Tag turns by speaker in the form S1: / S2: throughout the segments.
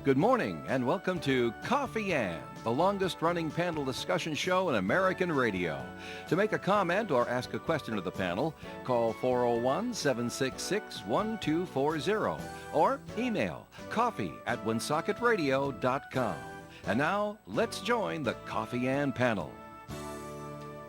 S1: Good morning and welcome to Coffee Ann, the longest-running panel discussion show in American radio. To make a comment or ask a question of the panel, call 401-766-1240 or email coffee@woonsocket.radio.com. And now, let's join the Coffee Ann panel.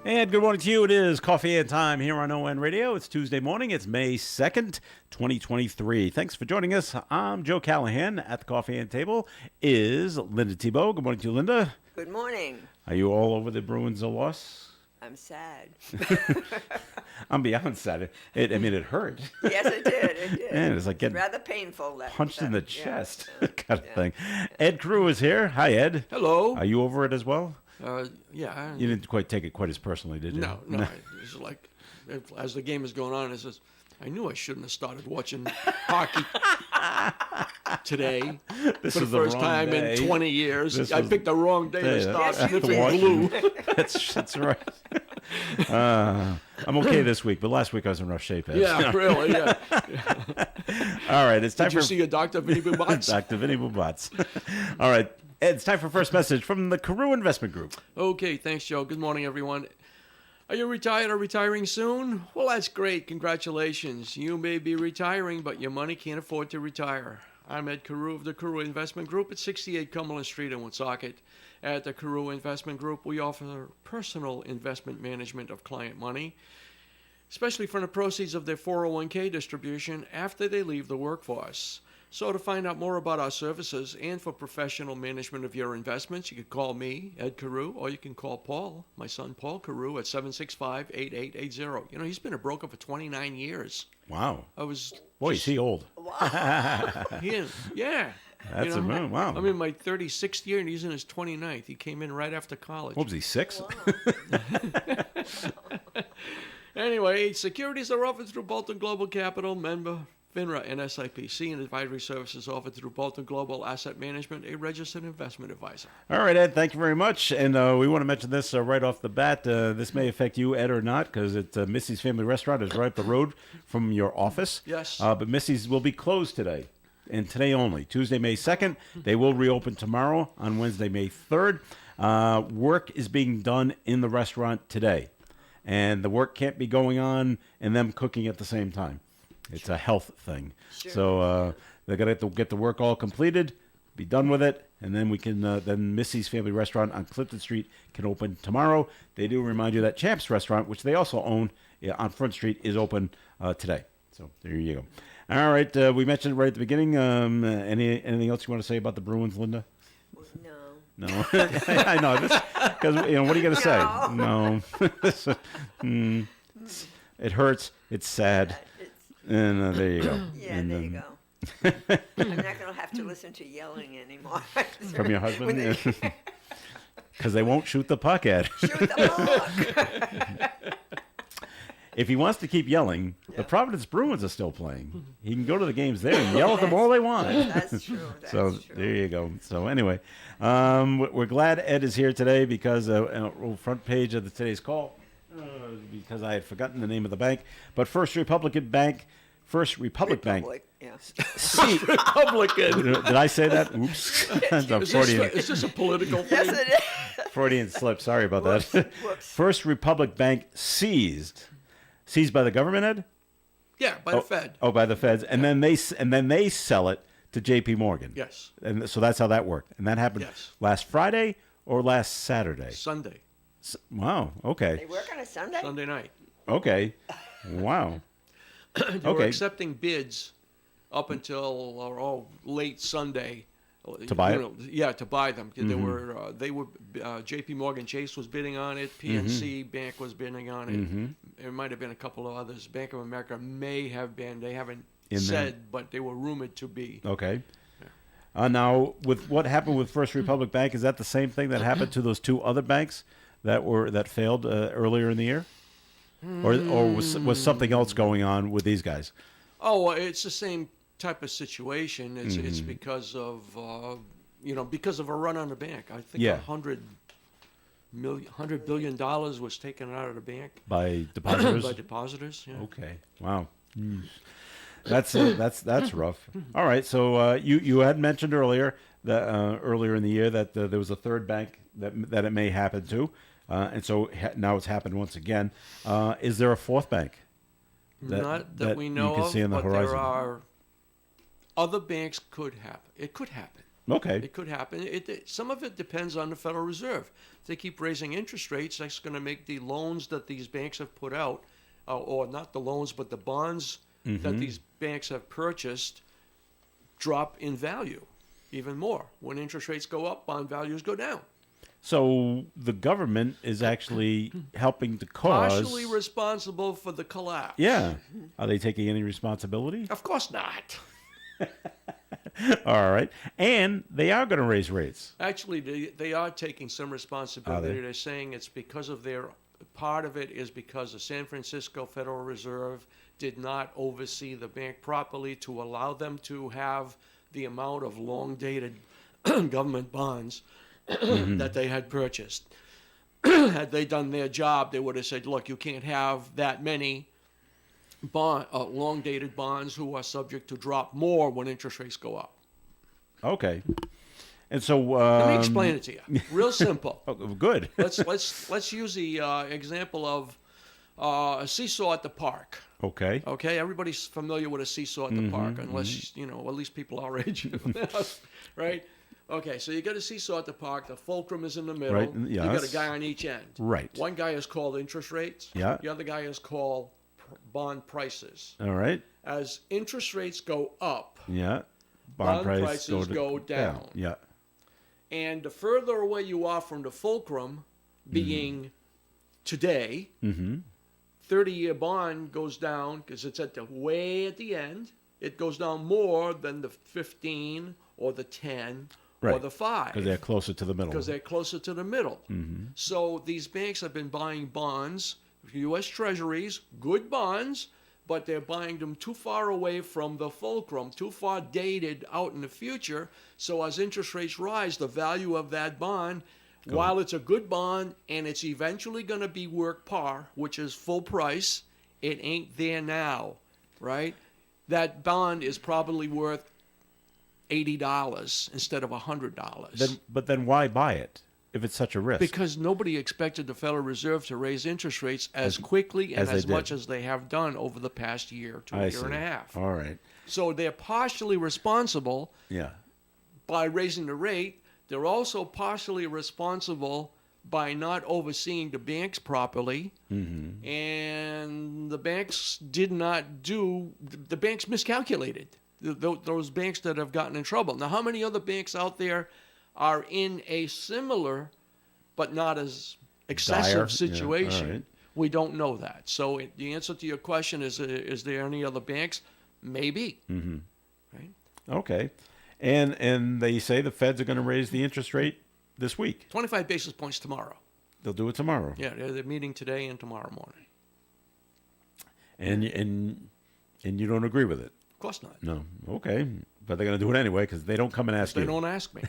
S2: And good morning to you. It is Coffee and Time here on ON Radio. It's Tuesday morning. It's May 2nd, 2023. Thanks for joining us. I'm Joe Callahan. At the Coffee and Table is Linda Thibault. Good morning to you, Linda.
S3: Good morning.
S2: Are you all over the Bruins' loss?
S3: I'm sad.
S2: I'm beyond sad. It hurt.
S3: Yes, it did. It did.
S2: And it's like getting
S3: rather painful.
S2: punched in the chest kind of thing. Ed Carew is here. Hi, Ed.
S4: Hello.
S2: Are you over it as well?
S4: Yeah.
S2: You didn't quite take it quite as personally, did you?
S4: No. It's like, as the game is going on, it says, I knew I shouldn't have started watching hockey today for the first time in 20 years. I picked the wrong day to start sniffing glue.
S2: That's right. I'm okay this week, but last week I was in rough shape, Ed.
S4: Yeah, really, yeah.
S2: All right, it's time
S4: Did you see a Dr. Vinny Bubatz?
S2: Dr. Vinny Bubatz. All right, Ed, it's time for first message from the Carew Investment Group.
S4: Okay, thanks, Joe. Good morning, everyone. Are you retired or retiring soon? Well, that's great. Congratulations. You may be retiring, but your money can't afford to retire. I'm Ed Carew of the Carew Investment Group at 68 Cumberland Street in Woonsocket. At the Carew Investment Group, we offer personal investment management of client money, especially from the proceeds of their 401k distribution after they leave the workforce. So to find out more about our services and for professional management of your investments, you can call me, Ed Carew, or you can call Paul, my son Paul Carew, at 765-8880. You know, he's been a broker for 29 years.
S2: Wow. Boy, is he old.
S4: Yeah.
S2: That's wow.
S4: I'm in my 36th year, and he's in his 29th. He came in right after college.
S2: What was he, 6?
S3: Wow.
S4: Anyway, securities are offered through Bolton Global Capital, member FINRA and SIPC, and advisory services offered through Bolton Global Asset Management, a registered investment advisor.
S2: All right, Ed, thank you very much. And we want to mention this right off the bat. This may affect you, Ed, or not, because Missy's Family Restaurant is right up the road from your office.
S4: Yes.
S2: But Missy's will be closed today, and today only. Tuesday, May 2nd. They will reopen tomorrow on Wednesday, May 3rd. Work is being done in the restaurant today, and the work can't be going on and them cooking at the same time. It's a health thing.
S3: Sure.
S2: So they're going to get the work all completed, be done with it, and then we can then Missy's Family Restaurant on Clifton Street can open tomorrow. They do remind you that Champ's Restaurant, which they also own on Front Street, is open today. So there you go. All right, we mentioned it right at the beginning. Anything else you want to say about the Bruins, Linda?
S3: No.
S2: No, I know this because what are you going to say? No, it hurts. It's sad. And there you go.
S3: Yeah,
S2: and,
S3: there you go. I'm not going to have to listen to yelling anymore.
S2: From your husband? Because they won't shoot the puck at.
S3: Shoot the puck.
S2: If he wants to keep yelling, the Providence Bruins are still playing. He can go to the games there and yell at them all they want.
S3: That's true.
S2: So there you go. So anyway, we're glad Ed is here today because front page of today's call, because I had forgotten the name of the bank, but First Republic Bank.
S3: Yeah.
S2: C.
S4: Republican.
S2: Did I say that? Oops.
S4: Is this a political thing?
S3: Yes, it is.
S2: Freudian slip. Sorry about that.
S3: Whoops.
S2: First Republic Bank seized by the government, Ed?
S4: Yeah, by the Fed.
S2: Oh, by the Feds, and then they sell it to J.P. Morgan.
S4: Yes.
S2: And so that's how that worked, and that happened last Friday or last Saturday.
S4: Sunday.
S2: Wow. Okay.
S3: They work on a Sunday?
S4: Sunday night.
S2: Okay. Wow.
S4: They were accepting bids up until late Sunday.
S2: To buy it?
S4: Yeah, to buy them. Mm-hmm. They were J.P. Morgan Chase was bidding on it. PNC Bank was bidding on it. Mm-hmm. There might have been a couple of others. Bank of America may have been. They haven't said, but they were rumored to be.
S2: Okay. Yeah. Now, with what happened with First Republic Bank, is that the same thing that happened to those two other banks that failed earlier in the year? Or was something else going on with these guys?
S4: Oh, it's the same type of situation. It's because of because of a run on the bank. I think $100 billion was taken out of the bank
S2: By depositors.
S4: by depositors. Yeah.
S2: Okay. Wow. That's rough. All right. So you had mentioned earlier that earlier in the year that there was a third bank that it may happen to, and so now it's happened once again. Is there a fourth bank?
S4: Not that we know
S2: you can
S4: of,
S2: see on the
S4: but
S2: horizon?
S4: there are other banks could happen. It could happen.
S2: Okay.
S4: It could happen. Some of it depends on the Federal Reserve. If they keep raising interest rates, that's going to make the loans that these banks have put out, or not the loans, but the bonds that these banks have purchased, drop in value even more. When interest rates go up, bond values go down.
S2: So the government is actually helping to cause.
S4: Partially responsible for the collapse.
S2: Yeah. Are they taking any responsibility?
S4: Of course not.
S2: All right. And they are going to raise rates.
S4: Actually, they are taking some responsibility.
S2: Are they?
S4: They're saying it's because of their part of it is because the San Francisco Federal Reserve did not oversee the bank properly to allow them to have the amount of long-dated government bonds that they had purchased. Had they done their job, they would have said, look, you can't have that many long-dated bonds who are subject to drop more when interest rates go up.
S2: Okay. And so
S4: Let me explain it to you. Real simple.
S2: Oh, good.
S4: Let's use the example of a seesaw at the park.
S2: Okay.
S4: Okay, everybody's familiar with a seesaw at the park, unless at least people our age, right? Okay, so you got a seesaw at the park. The fulcrum is in the middle.
S2: Right,
S4: You got a
S2: yes.
S4: guy on each end.
S2: Right.
S4: One guy is called interest rates.
S2: Yeah.
S4: The other guy is called bond prices.
S2: All right.
S4: As interest rates go up,
S2: Yeah.
S4: bond
S2: price
S4: prices go down.
S2: Yeah.
S4: And the further away you are from the fulcrum, being today, 30-year bond goes down because it's at the way at the end. It goes down more than the 15 or the 10 or
S2: Right.
S4: the 5.
S2: Because they're closer to the middle.
S4: Because they're closer to the middle. So these banks have been buying bonds, U.S. Treasuries, good bonds, but they're buying them too far away from the fulcrum, too far dated out in the future. So as interest rates rise, the value of that bond, while it's a good bond and it's eventually going to be work par, which is full price, it ain't there now, right? That bond is probably worth $80 instead of $100.
S2: But then why buy it if it's such a risk?
S4: Because nobody expected the Federal Reserve to raise interest rates as quickly and
S2: as they
S4: as much
S2: did.
S4: as they have done over the past year to a
S2: I
S4: year and a
S2: see.
S4: half.
S2: All right.
S4: So they're partially responsible
S2: Yeah.
S4: by raising the rate. They're also partially responsible by not overseeing the banks properly. And the banks did not do, the banks miscalculated. Those banks that have gotten in trouble. Now, how many other banks out there are in a similar but not as excessive
S2: Dire? Yeah,
S4: situation?
S2: all right.
S4: We don't know that. So the answer to your question is there any other banks? Maybe. Right?
S2: Okay. And they say the Feds are going to raise the interest rate this week.
S4: 25 basis points tomorrow.
S2: They'll do it tomorrow.
S4: Yeah, they're meeting today and tomorrow morning.
S2: And you don't agree with it?
S4: Of course not.
S2: No. Okay. But they're going to do it anyway because they don't come and ask
S4: They
S2: you.
S4: don't ask me.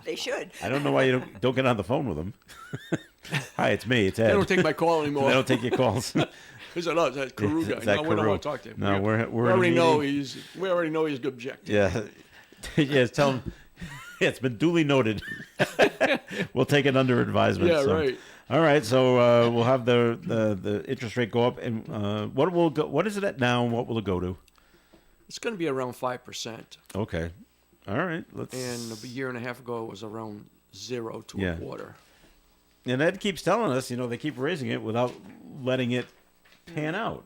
S3: They should.
S2: I don't know why you don't get on the phone with them. Hi, it's me. It's Ed.
S4: They don't take my call anymore.
S2: They don't take your calls.
S4: Is it us? That Carew guy.
S2: It's that
S4: No, we don't
S2: Carew.
S4: want to talk to him.
S2: No, we're
S4: we
S2: in a
S4: already know
S2: meeting.
S4: he's objective.
S2: Yeah. Yes, tell them. Yeah, it's been duly noted. We'll take it under advisement.
S4: Yeah,
S2: so.
S4: right.
S2: All right, so we'll have the interest rate go up, and what is it at now, and what will it go to?
S4: It's going to be around 5%.
S2: Okay, all right, let's.
S4: And a year and a half ago, it was around 0 to
S2: Yeah.
S4: a quarter.
S2: And Ed keeps telling us, they keep raising it without letting it pan out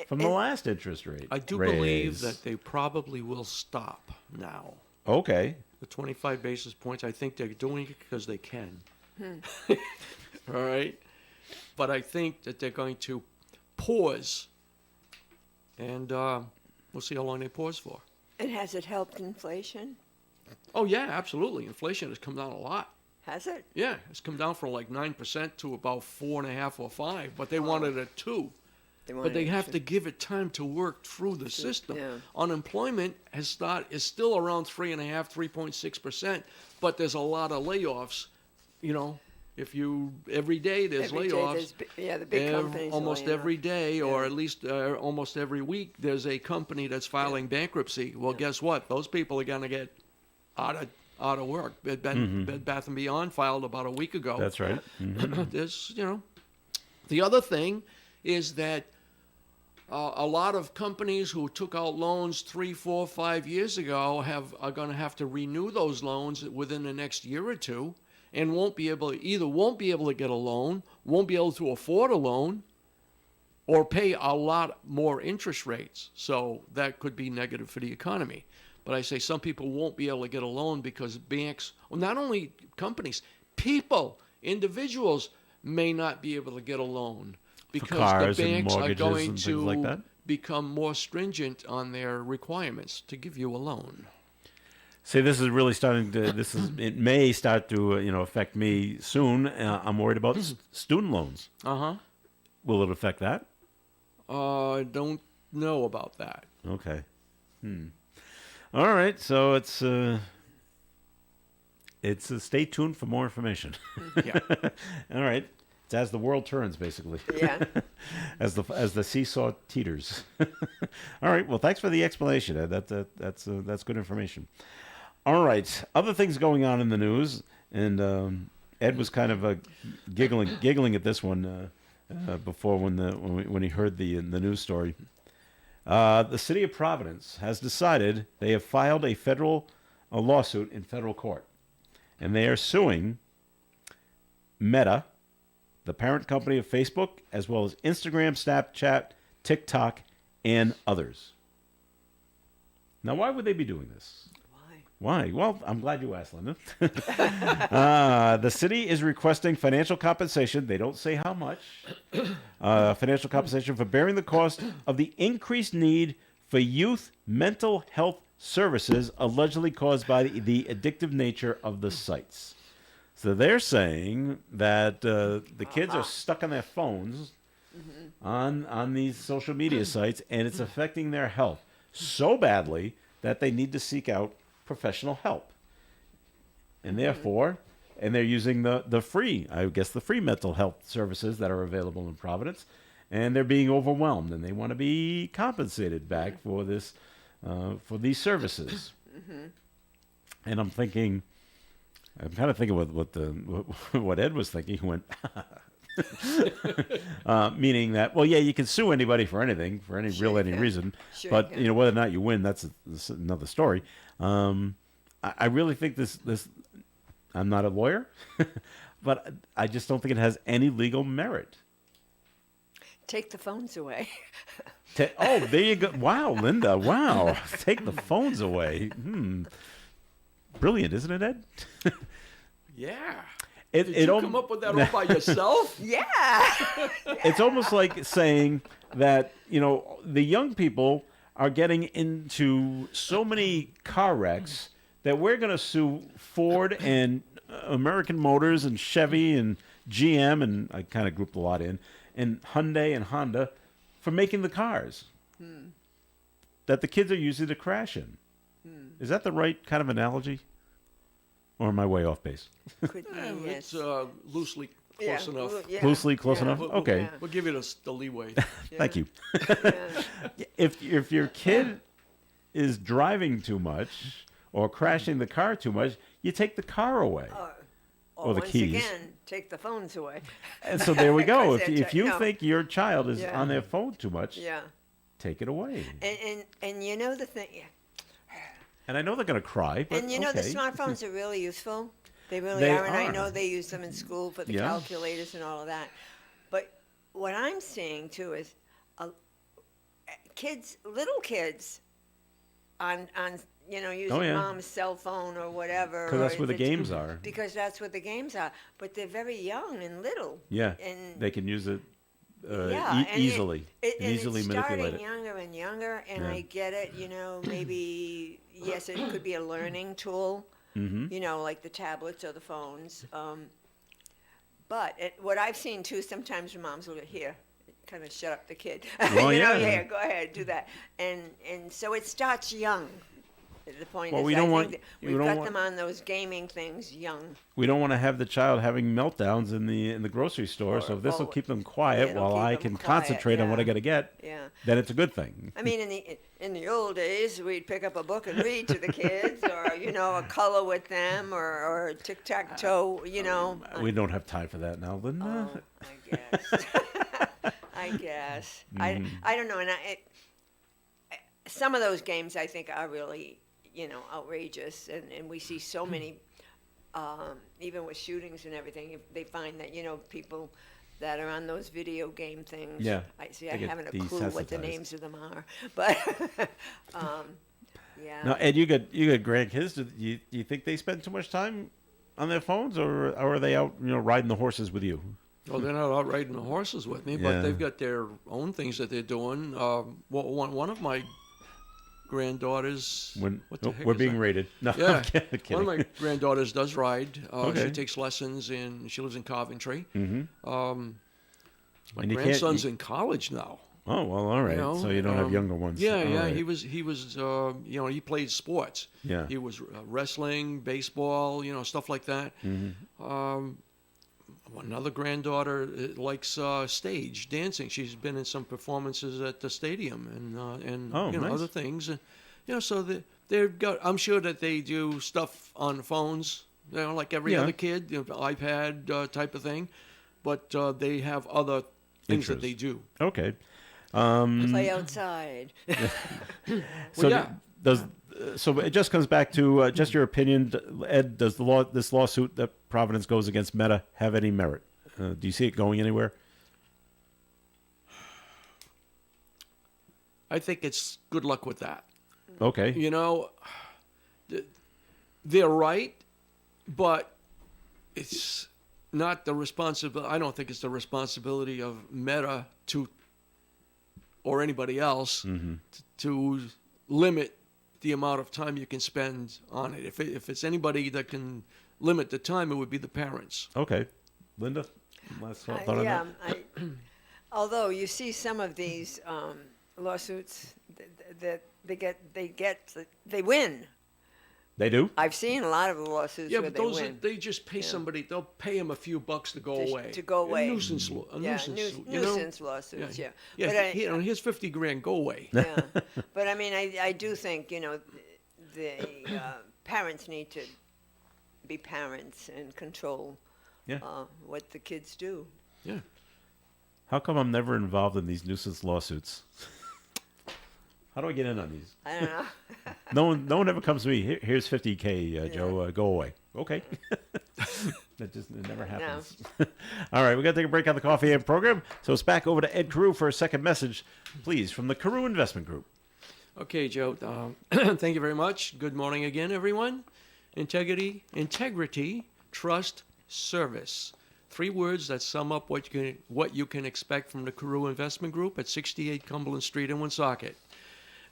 S2: from the last interest rate.
S4: I do
S2: raise.
S4: believe that they probably will stop now.
S2: Okay.
S4: The 25 basis points, I think they're doing it because they can. All right? But I think that they're going to pause. And we'll see how long they pause for.
S3: And has it helped inflation?
S4: Oh, yeah, absolutely. Inflation has come down a lot.
S3: Has it?
S4: Yeah, it's come down from like 9% to about 4.5 or 5. But they wanted it at 2. But they have to give it time to work through the system.
S3: Yeah.
S4: Unemployment is still around 3.5, 3.6%, but there's a lot of layoffs you know, if you every day there's
S3: Every day
S4: layoffs.
S3: the big companies. are
S4: Almost
S3: laying
S4: every
S3: off.
S4: day, or at least almost every week, there's a company that's filing bankruptcy. Well, guess what? Those people are going to get out of work. Bed Bath & Beyond filed about a week ago.
S2: That's right.
S4: There's, the other thing is that a lot of companies who took out loans 3, 4, 5 years ago are going to have to renew those loans within the next year or two, and won't be able to get a loan, won't be able to afford a loan, or pay a lot more interest rates. So that could be negative for the economy. But I say some people won't be able to get a loan because banks, well, not only companies, people, individuals may not be able to get a loan because
S2: cars
S4: the
S2: and
S4: banks are
S2: mortgages
S4: going
S2: and things like
S4: to
S2: that?
S4: become more stringent on their requirements to give you a loan.
S2: See, this is really starting to. It may start to affect me soon. I'm worried about student loans. Will it affect that?
S4: I don't know about that.
S2: Okay. All right. So it's stay tuned for more information.
S4: Yeah.
S2: All right. It's as the world turns, basically.
S3: Yeah.
S2: as the seesaw teeters. All right. Well, thanks for the explanation, Ed. That's good information. All right. Other things going on in the news, and Ed was kind of giggling at this one before when he heard the news story. The city of Providence has decided they have filed a lawsuit in federal court, and they are suing Meta, the parent company of Facebook, as well as Instagram, Snapchat, TikTok, and others. Now, why would they be doing this? Why? Well, I'm glad you asked, Linda. The city is requesting financial compensation. They don't say how much. Financial compensation for bearing the cost of the increased need for youth mental health services allegedly caused by the addictive nature of the sites. So they're saying that the kids are stuck on their phones on these social media sites, and it's affecting their health so badly that they need to seek out professional help. And therefore, they're using the free mental health services that are available in Providence, and they're being overwhelmed, and they want to be compensated back for this, for these services. And I'm kind of thinking what Ed was thinking. He went, meaning that, well, yeah, you can sue anybody for anything, for any reason,
S3: Sure
S2: but
S3: you can.
S2: whether or not you win, that's another story. I really think this. I'm not a lawyer, but I just don't think it has any legal merit.
S3: Take the phones away.
S2: Oh, there you go. Wow, Linda. Wow, take the phones away. Brilliant, isn't it, Ed?
S4: Yeah.
S2: Did
S4: Did you come up with that all by yourself?
S3: Yeah.
S2: It's almost like saying that, the young people are getting into so many car wrecks that we're going to sue Ford and American Motors and Chevy and GM, and I kind of grouped a lot in, and Hyundai and Honda for making the cars that the kids are using to crash in. Is that the right kind of analogy? Or am I way off base?
S3: Could be,
S4: It's
S3: yes.
S4: loosely close enough.
S3: Yeah.
S2: Loosely close
S3: Yeah.
S2: enough? Okay.
S3: Yeah.
S4: We'll give you the leeway.
S2: Thank you.
S3: Yeah.
S2: If your kid is driving too much or crashing the car too much, you take the car away.
S3: Or
S2: the
S3: once
S2: keys.
S3: again, take the phones away.
S2: And so there we go.
S3: Because
S2: If you
S3: no.
S2: think your child is
S3: Yeah.
S2: on their phone too much,
S3: Yeah.
S2: take it away.
S3: And you know the thing,
S2: And I know they're going to cry, but
S3: and you know the
S2: okay.
S3: smartphones are really useful. They really
S2: They
S3: are, and I
S2: are.
S3: know they use them in school for the
S2: Yeah.
S3: calculators and all of that. But what I'm seeing too is little kids, on using
S2: Oh, yeah.
S3: mom's cell phone or whatever.
S2: Because that's
S3: or
S2: where the
S3: if it's-
S2: games are.
S3: Because that's what the games are. But they're very young and little.
S2: Yeah,
S3: And
S2: they can use it
S3: yeah, and
S2: easily.
S3: and
S2: easily
S3: it's
S2: manipulate
S3: starting
S2: it.
S3: younger and younger, and
S2: Yeah.
S3: I get it. Maybe yes, it could be a learning tool.
S2: Mm-hmm.
S3: Like the tablets or the phones. But what I've seen too, sometimes your moms will go, here, kind of shut up the kid.
S2: Well, yeah.
S3: Here, go ahead, do that. And so it starts young. The point
S2: Well,
S3: is,
S2: we
S3: I
S2: don't
S3: think
S2: want-
S3: that
S2: we
S3: we've
S2: don't
S3: got
S2: want-
S3: them on those gaming things young.
S2: We don't want to have the child having meltdowns in the grocery store. So if this will
S3: Or-
S2: keep them quiet
S3: it'll
S2: while
S3: keep
S2: I
S3: them
S2: can
S3: quiet,
S2: concentrate on what I
S3: yeah.
S2: got to get,
S3: Yeah.
S2: then it's a good thing.
S3: I mean, in the old days, we'd pick up a book and read to the kids, or a color with them, or tic tac toe.
S2: We don't have time for that now, Linda.
S3: Oh, I guess. I guess. I don't know, and some of those games I think are really outrageous, and we see so many, even with shootings and everything. If they find that people that are on those video game things.
S2: Yeah,
S3: I see.
S2: they
S3: I
S2: get
S3: haven't a clue what the
S2: desensitized.
S3: names of them are, but yeah.
S2: Now, Ed, you got grandkids. Do you think they spend too much time on their phones, or are they out riding the horses with you?
S4: Well, they're not out riding the horses with me,
S2: Yeah.
S4: but they've got their own things that they're doing. One of my granddaughters. What the heck
S2: We're
S4: is
S2: being
S4: that?
S2: rated. No,
S4: Yeah,
S2: I'm kidding.
S4: one of my granddaughters does ride.
S2: Okay.
S4: She takes lessons, and she lives in Coventry.
S2: Mm-hmm.
S4: My
S2: And you can't-
S4: grandson's in college now.
S2: Oh well, all right. So you don't have younger ones.
S4: Yeah,
S2: All
S4: yeah.
S2: right.
S4: He was. He played sports.
S2: Yeah.
S4: He was wrestling, baseball, stuff like that.
S2: Mm-hmm.
S4: Another granddaughter likes stage dancing. She's been in some performances at the stadium and
S2: Oh, nice.
S4: other things. So they've got. I'm sure that they do stuff on phones. Like every
S2: Yeah.
S4: other kid, iPad type of thing. But they have other things that
S2: Interests.
S4: they do.
S2: Okay.
S3: Play outside.
S2: So
S4: yeah.
S2: so it just comes back to just your opinion, Ed. Does this lawsuit that Providence goes against Meta have any merit? Do you see it going anywhere?
S4: I think it's good luck with that.
S2: Okay.
S4: They're right, but it's not the responsibility. I don't think it's the responsibility of Meta or anybody else to limit the amount of time you can spend on it. If it's anybody that can limit the time, it would be the parents.
S2: Okay. Linda, last thought on
S3: Yeah,
S2: that?
S3: although you see some of these lawsuits that they win.
S2: They do.
S3: I've seen a lot of the lawsuits
S4: Yeah,
S3: where
S4: but
S3: they
S4: those
S3: win.
S4: they just pay somebody. They'll pay them a few bucks to go away.
S3: To go away.
S4: A nuisance law. A
S3: Yeah,
S4: nuisance.
S3: nuisance lawsuits. Yeah.
S4: Yeah.
S3: But I-
S4: Here's $50,000. Go away.
S3: Yeah, but I mean, I do think the parents need to be parents and control
S2: Yeah.
S3: what the kids do.
S4: Yeah.
S2: How come I'm never involved in these nuisance lawsuits? How do I get in on these?
S3: I don't know.
S2: No one ever comes to me. Here's $50K, Joe. Go away. Okay. It never happens. All right, we got to take a break on the Coffee Amp program. So it's back over to Ed Carew for a second message, please, from the Carew Investment Group.
S4: Okay, Joe. Thank you very much. Good morning again, everyone. Integrity, trust, service. 3 words that sum up what you can expect from the Carew Investment Group at 68 Cumberland Street in Woonsocket.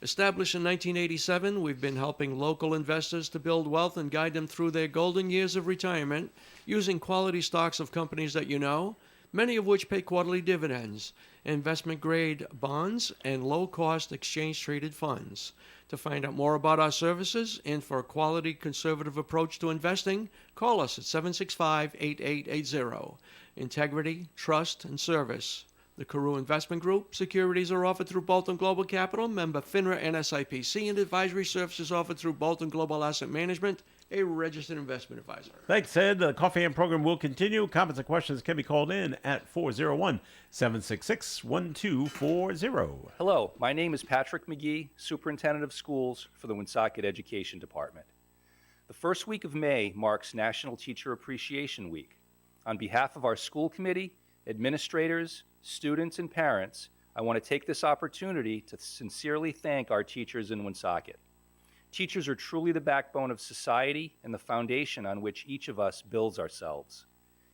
S4: Established in 1987, we've been helping local investors to build wealth and guide them through their golden years of retirement using quality stocks of companies that you know, many of which pay quarterly dividends, investment-grade bonds, and low-cost exchange-traded funds. To find out more about our services and for a quality conservative approach to investing, call us at 765-8880. Integrity, trust, and service. The Carew Investment Group. Securities are offered through Bolton Global Capital, member FINRA and SIPC, and advisory services offered through Bolton Global Asset Management, a registered investment advisor.
S2: Thanks, Ed. The Coffee Amp program will continue. Comments and questions can be called in at 401-766-1240.
S5: Hello, my name is Patrick McGee, Superintendent of Schools for the Woonsocket Education Department. The first week of May marks National Teacher Appreciation Week. On behalf of our school committee, administrators, students, and parents, I want to take this opportunity to sincerely thank our teachers in Woonsocket. Teachers are truly the backbone of society and the foundation on which each of us builds ourselves.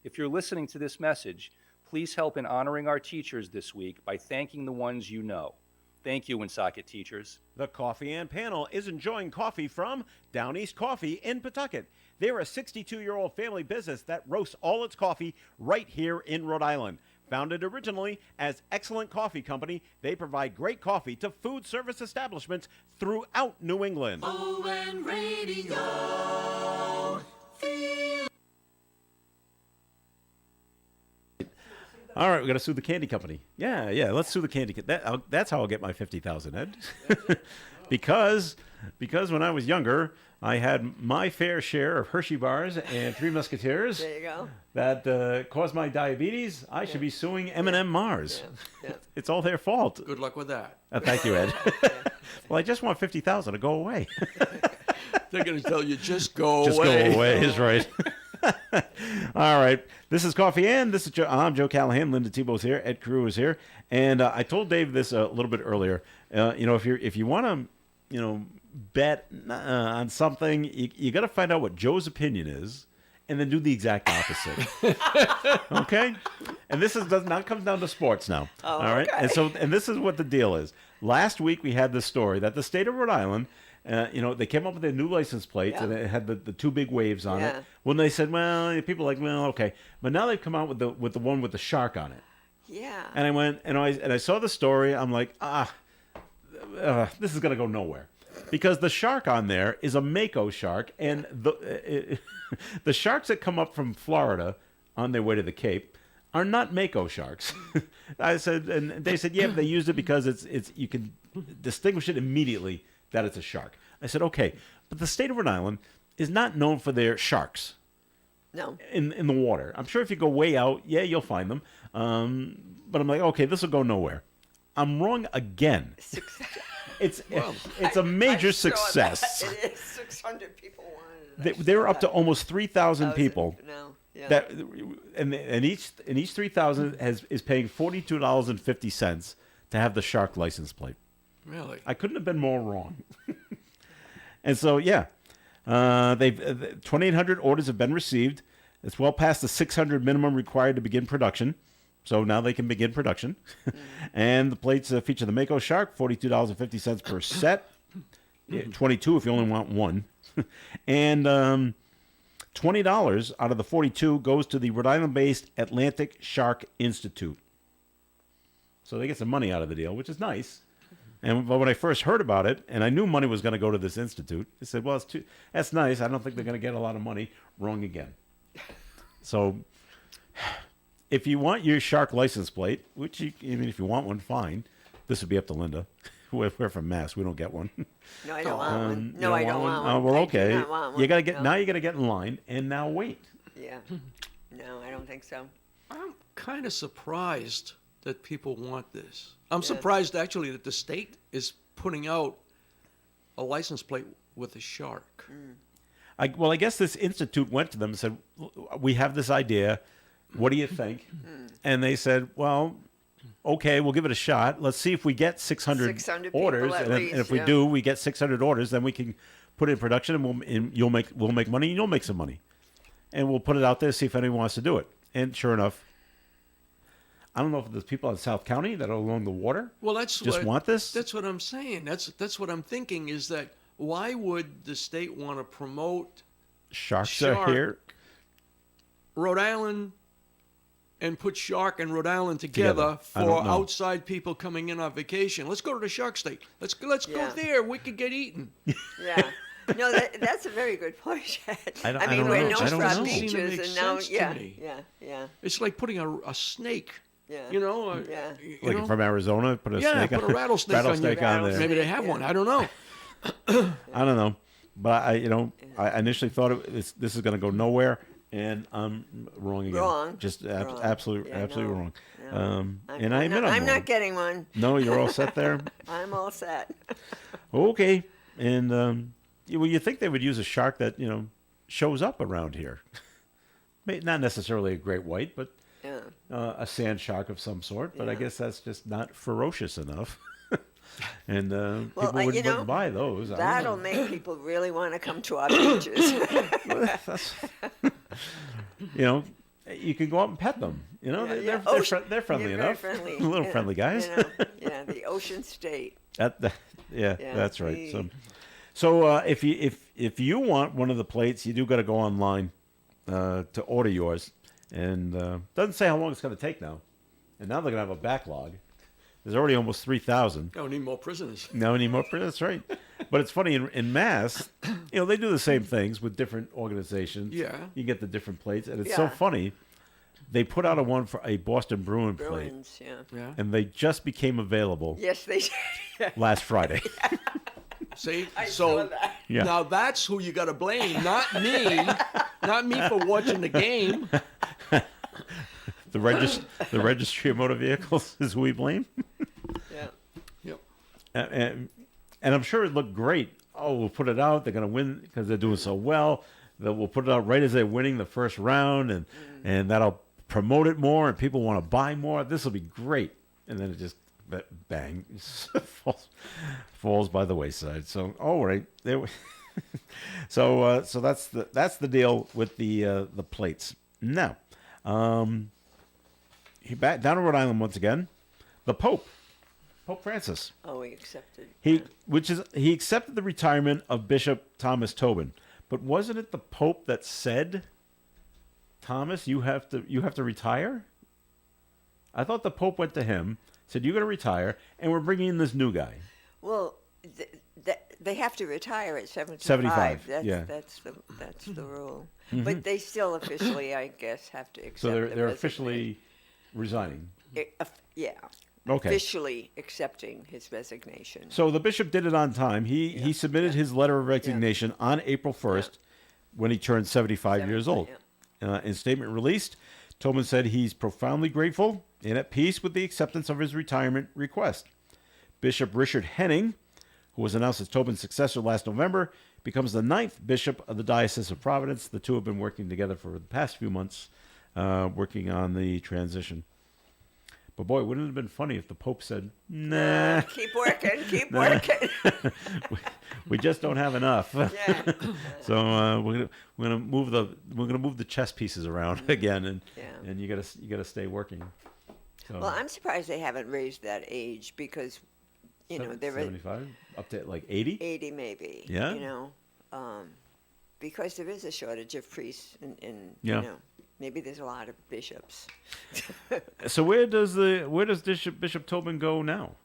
S5: If you're listening to this message, please help in honoring our teachers this week by thanking the ones you know. Thank you, Woonsocket teachers.
S2: The Coffee Amp panel is enjoying coffee from Down East Coffee in Pawtucket. They're a 62-year-old family business that roasts all its coffee right here in Rhode Island. Founded originally as Excellent Coffee Company, they provide great coffee to food service establishments throughout New England.
S6: ON Radio.
S2: All right, we're going to sue the candy company. Yeah, let's sue the candy company. That's how I'll get my $50,000, Ed. because when I was younger, I had my fair share of Hershey bars and Three Musketeers.
S3: There you go.
S2: That caused my diabetes. I should be suing M&M Mars.
S3: Yeah.
S2: It's all their fault.
S4: Good luck with that.
S2: Thank you, Ed. Well, I just want $50,000 to go away.
S4: They're going to tell you, just go
S2: Just
S4: away.
S2: go away is right. All right. This is Coffee and this is Joe. I'm Joe Callahan. Linda Tebow's here. Ed Carew is here. And I told Dave this a little bit earlier. If you want to, bet on something, you got to find out what Joe's opinion is, and then do the exact opposite. Okay. And this does not come down to sports now.
S3: Oh,
S2: all right.
S3: okay.
S2: And this is what the deal is. Last week we had this story that the state of Rhode Island. They came up with their new license plates, and it had the two big waves on it. When they said, well, people were like, well, okay, but now they've come out with the one with the shark on it.
S3: Yeah.
S2: And I went and I saw the story. I'm like, this is gonna go nowhere, because the shark on there is a mako shark, and the sharks that come up from Florida on their way to the Cape are not mako sharks. I said, and they said, yeah, but they used it because it's you can distinguish it immediately that it's a shark. I said, okay, but the state of Rhode Island is not known for their sharks.
S3: No.
S2: In the water. I'm sure if you go way out, you'll find them. But I'm like, okay, this will go nowhere. I'm wrong again. It's a major success.
S3: It is. 600 people wanted it.
S2: They're up to almost 3,000 people.
S3: No. Yeah.
S2: That and each 3,000 is paying $42.50 to have the shark license plate.
S4: Really?
S2: I couldn't have been more wrong. And so, they've 2,800 orders have been received. It's well past the 600 minimum required to begin production. So now they can begin production. And the plates feature the mako shark, $42.50 per set. 22 if you only want one. And $20 out of the 42 goes to the Rhode Island-based Atlantic Shark Institute. So they get some money out of the deal, which is nice. But when I first heard about it, and I knew money was going to go to this institute, I said, well, that's nice. I don't think they're going to get a lot of money. Wrong again. So if you want your shark license plate, which if you want one, fine. This would be up to Linda. We're from Mass. We don't get one.
S3: No, I don't want one.
S2: You
S3: No, I don't want one.
S2: Oh, well, okay.
S3: I do not want one.
S2: You got to get
S3: No.
S2: now. You got to get in line and now wait.
S3: Yeah. No, I don't think so.
S4: I'm kind of surprised that people want this. I'm surprised, actually, that the state is putting out a license plate with a shark.
S2: I guess this institute went to them and said, we have this idea. What do you think? And they said, well, okay, we'll give it a shot. Let's see if we get 600
S3: 600 people
S2: orders.
S3: at
S2: And
S3: least,
S2: if we
S3: yeah.
S2: do, we get 600 orders, then we can put it in production and we'll make money and you'll make some money. And we'll put it out there, see if anyone wants to do it. And sure enough, I don't know if there's people in South County that are along the water.
S4: Well, that's
S2: want this.
S4: That's what I'm saying. That's what I'm thinking, is that why would the state want to promote
S2: Sharks are
S4: Shark.
S2: here.
S4: Rhode Island and put Shark and Rhode Island together
S2: I don't
S4: for
S2: know.
S4: outside people coming in on vacation? Let's go to the Shark State. Let's go
S3: Yeah.
S4: there. We could get eaten.
S3: Yeah. No, that's a very good point, Ed.
S2: I don't
S3: mean,
S2: know.
S3: we're
S2: I
S3: known
S2: don't
S3: for
S2: know.
S3: our
S2: Doesn't
S4: seem to
S3: beaches,
S4: make
S3: and now,
S4: sense to
S3: yeah,
S4: me.
S3: yeah.
S4: It's like putting a snake.
S3: Yeah.
S4: You know.
S3: Yeah.
S4: You
S2: Like
S4: know?
S2: from Arizona, put a
S4: Yeah,
S2: snake
S4: put a rattlesnake on your
S2: on there.
S4: Maybe they have one. I don't know.
S2: I don't know, but I initially thought this is going to go nowhere, and I'm wrong again.
S3: Wrong.
S2: Just
S3: Wrong.
S2: absolutely
S3: Yeah, no.
S2: wrong.
S3: No.
S2: And I admit I'm
S3: I'm
S2: wrong.
S3: not getting one.
S2: No, you're all set there.
S3: I'm all set.
S2: Okay, and you think they would use a shark that shows up around here? Not necessarily a great white, but
S3: Yeah.
S2: a sand shark of some sort. But I
S3: Yeah.
S2: guess that's just not ferocious enough. And
S3: Well,
S2: people wouldn't buy those. I don't
S3: That'll
S2: know.
S3: make people really want to come to our beaches.
S2: You can go out and pet them. They're friendly
S3: They're
S2: enough.
S3: Very friendly.
S2: Little
S3: yeah,
S2: friendly guys.
S3: The Ocean State.
S2: Yeah,
S3: Yeah,
S2: that's right.
S3: we-
S2: So if you want one of the plates, you do got to go online to order yours, and doesn't say how long it's going to take now. and now they're going to have a backlog. There's already almost 3,000.
S4: No, we need more prisoners.
S2: No anymore. That's right. But it's funny, in Mass, they do the same things with different organizations.
S4: Yeah.
S2: You get the different plates, and it's so
S3: Yeah.
S2: funny. They put out one for a Boston Bruin plate,
S3: Bruins, yeah.
S4: Yeah.
S2: and they just became available
S3: Yes, they did.
S2: last Friday.
S4: See?
S3: I
S4: So
S3: saw that.
S2: Yeah.
S4: now that's who you got to blame, not me. Not me for watching the game.
S2: The Registry of Motor Vehicles is who we blame.
S3: Yeah.
S4: Yep.
S2: And I'm sure it looked great. Oh, we'll put it out. They're going to win because they're doing so well. That we'll put it out right as they're winning the first round, and that'll promote it more, and people want to buy more. This will be great. And then it just bang falls by the wayside. So, all right, there. So that's the deal with the plates. Now, he back down to Rhode Island once again. The Pope Francis.
S3: Oh, we accepted.
S2: He accepted the retirement of Bishop Thomas Tobin, but wasn't it the Pope that said, "Thomas, you have to retire"? I thought the Pope went to him, said, "You're going to retire, and we're bringing in this new guy."
S3: Well, they have to retire at 75.
S2: 75,
S3: That's,
S2: yeah.
S3: that's the rule. But they still officially, I guess, have to accept.
S2: So they're
S3: the
S2: officially resigning.
S3: yeah.
S2: Okay.
S3: Officially accepting his resignation.
S2: So the bishop did it on time. He submitted his letter of resignation on April 1st when he turned 75 years old. In a statement released, Tobin said he's profoundly grateful and at peace with the acceptance of his retirement request. Bishop Richard Henning, who was announced as Tobin's successor last November, becomes the 9th bishop of the Diocese of Providence. The two have been working together for the past few months, working on the transition. But boy, wouldn't it have been funny if the Pope said, "Nah,
S3: Keep working, keep working.
S2: we just don't have enough."
S3: Yeah.
S2: So we're gonna move the chess pieces around again,
S3: Yeah.
S2: and you gotta stay working. So,
S3: Well, I'm surprised they haven't raised that age because, they're
S2: 75 up to like 80.
S3: 80 maybe.
S2: Yeah.
S3: Because there is a shortage of priests, and
S2: Yeah.
S3: maybe there's a lot of bishops.
S2: So where does Bishop Tobin go now?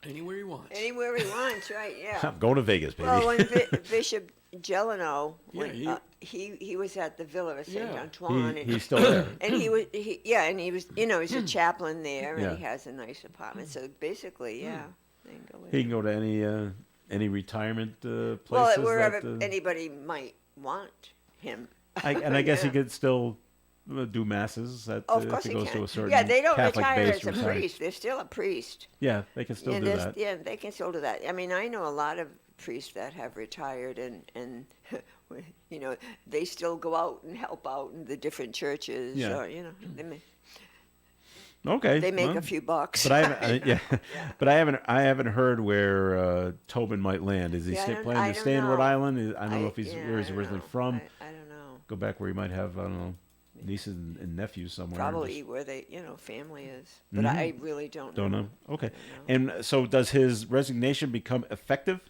S4: Anywhere he wants.
S3: Anywhere he wants, right? Yeah.
S2: I'm going to Vegas, baby.
S3: Well, when Bishop Gelano,
S4: Yeah,
S3: he was at the Villa of Saint
S4: Yeah.
S3: Antoine,
S2: He's still there.
S3: and he was he's a chaplain there, and
S2: Yeah.
S3: he has a nice apartment. So basically, yeah, they can go in.
S2: He can go to any retirement places.
S3: Well, wherever
S2: that,
S3: anybody might want him.
S2: I guess he
S3: Yeah.
S2: could still do masses
S3: Oh, of
S2: if
S3: course
S2: he
S3: he
S2: goes
S3: can.
S2: to a certain
S3: Yeah, they don't retire
S2: Catholic-based
S3: as a
S2: retirement.
S3: priest. They're still a priest.
S2: Yeah, they can still do that.
S3: Yeah, they can still do that. I mean, I know a lot of priests that have retired, and they still go out and help out in the different churches.
S2: Yeah.
S3: Or,
S2: Okay,
S3: they make
S2: well,
S3: a few bucks.
S2: But I haven't, but I haven't heard where Tobin might land. Is he
S3: Yeah, I don't-
S2: planning
S3: I
S2: to
S3: don't
S2: stay in Rhode
S3: know.
S2: Island? I don't know if he's
S3: yeah,
S2: where he's
S3: I don't
S2: originally
S3: know.
S2: from.
S3: I don't know.
S2: Go back where he might have, I don't know, nieces and nephews somewhere.
S3: Probably
S2: Just
S3: where they, family is. But I really don't know.
S2: don't know. Okay.
S3: I don't
S2: And so does his resignation become effective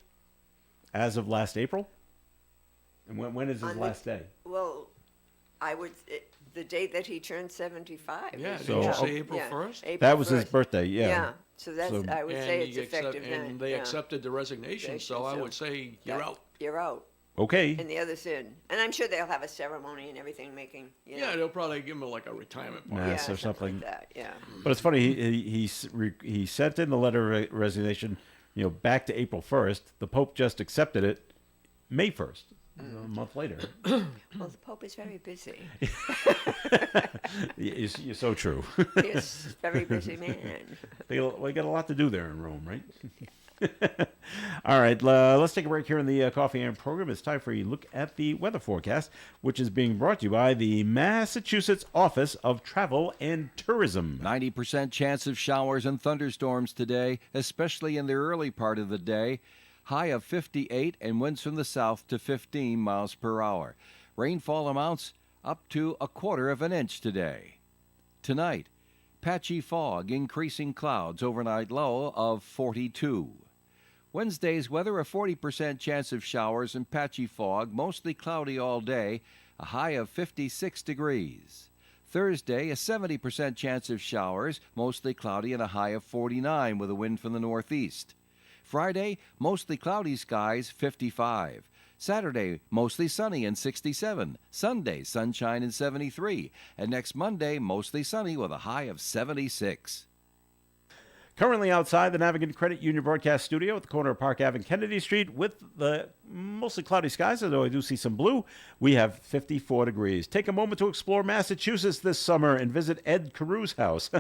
S2: as of last April? And when is his
S3: On the-
S2: last day?
S3: Well, the date that he turned 75.
S4: Yeah,
S3: is-
S2: did you
S4: say April
S3: yeah,
S4: 1st?
S3: April
S2: That was his
S3: 1st.
S2: birthday, yeah.
S3: Yeah. So that's,
S2: So-
S3: I would say it's
S4: he accept-
S3: effective then.
S4: and they
S3: yeah.
S4: accepted the resignation, so I
S3: So
S4: would say you're
S3: that-
S4: out.
S3: You're out.
S2: Okay.
S3: And the other's in. And I'm sure they'll have a ceremony and everything making,
S4: Yeah, they'll probably give him like a retirement party.
S2: Mass or something.
S3: like that, yeah.
S2: But it's funny. He sent in the letter of resignation, back to April 1st. The Pope just accepted it May 1st, a month later.
S3: Well, the Pope is very busy.
S2: You're so true.
S3: He's a very busy man.
S2: They got a lot to do there in Rome, right? All right, let's take a break here in the Coffee and program. It's time for a look at the weather forecast, which is being brought to you by the Massachusetts Office of Travel and Tourism.
S1: 90% chance of showers and thunderstorms today, especially in the early part of the day. High of 58 and winds from the south to 15 miles per hour. Rainfall amounts up to 1/4 of an inch today. Tonight, patchy fog, increasing clouds, overnight low of 42. Wednesday's weather, a 40% chance of showers and patchy fog, mostly cloudy all day, a high of 56 degrees. Thursday, a 70% chance of showers, mostly cloudy and a high of 49 with a wind from the northeast. Friday, mostly cloudy skies, 55. Saturday, mostly sunny and 67. Sunday, sunshine and 73. And next Monday, mostly sunny with a high of 76.
S2: Currently outside the Navigant Credit Union broadcast studio at the corner of Park Ave and Kennedy Street with the mostly cloudy skies, although I do see some blue. We have 54 degrees. Take a moment to explore Massachusetts this summer and visit Ed Carew's house.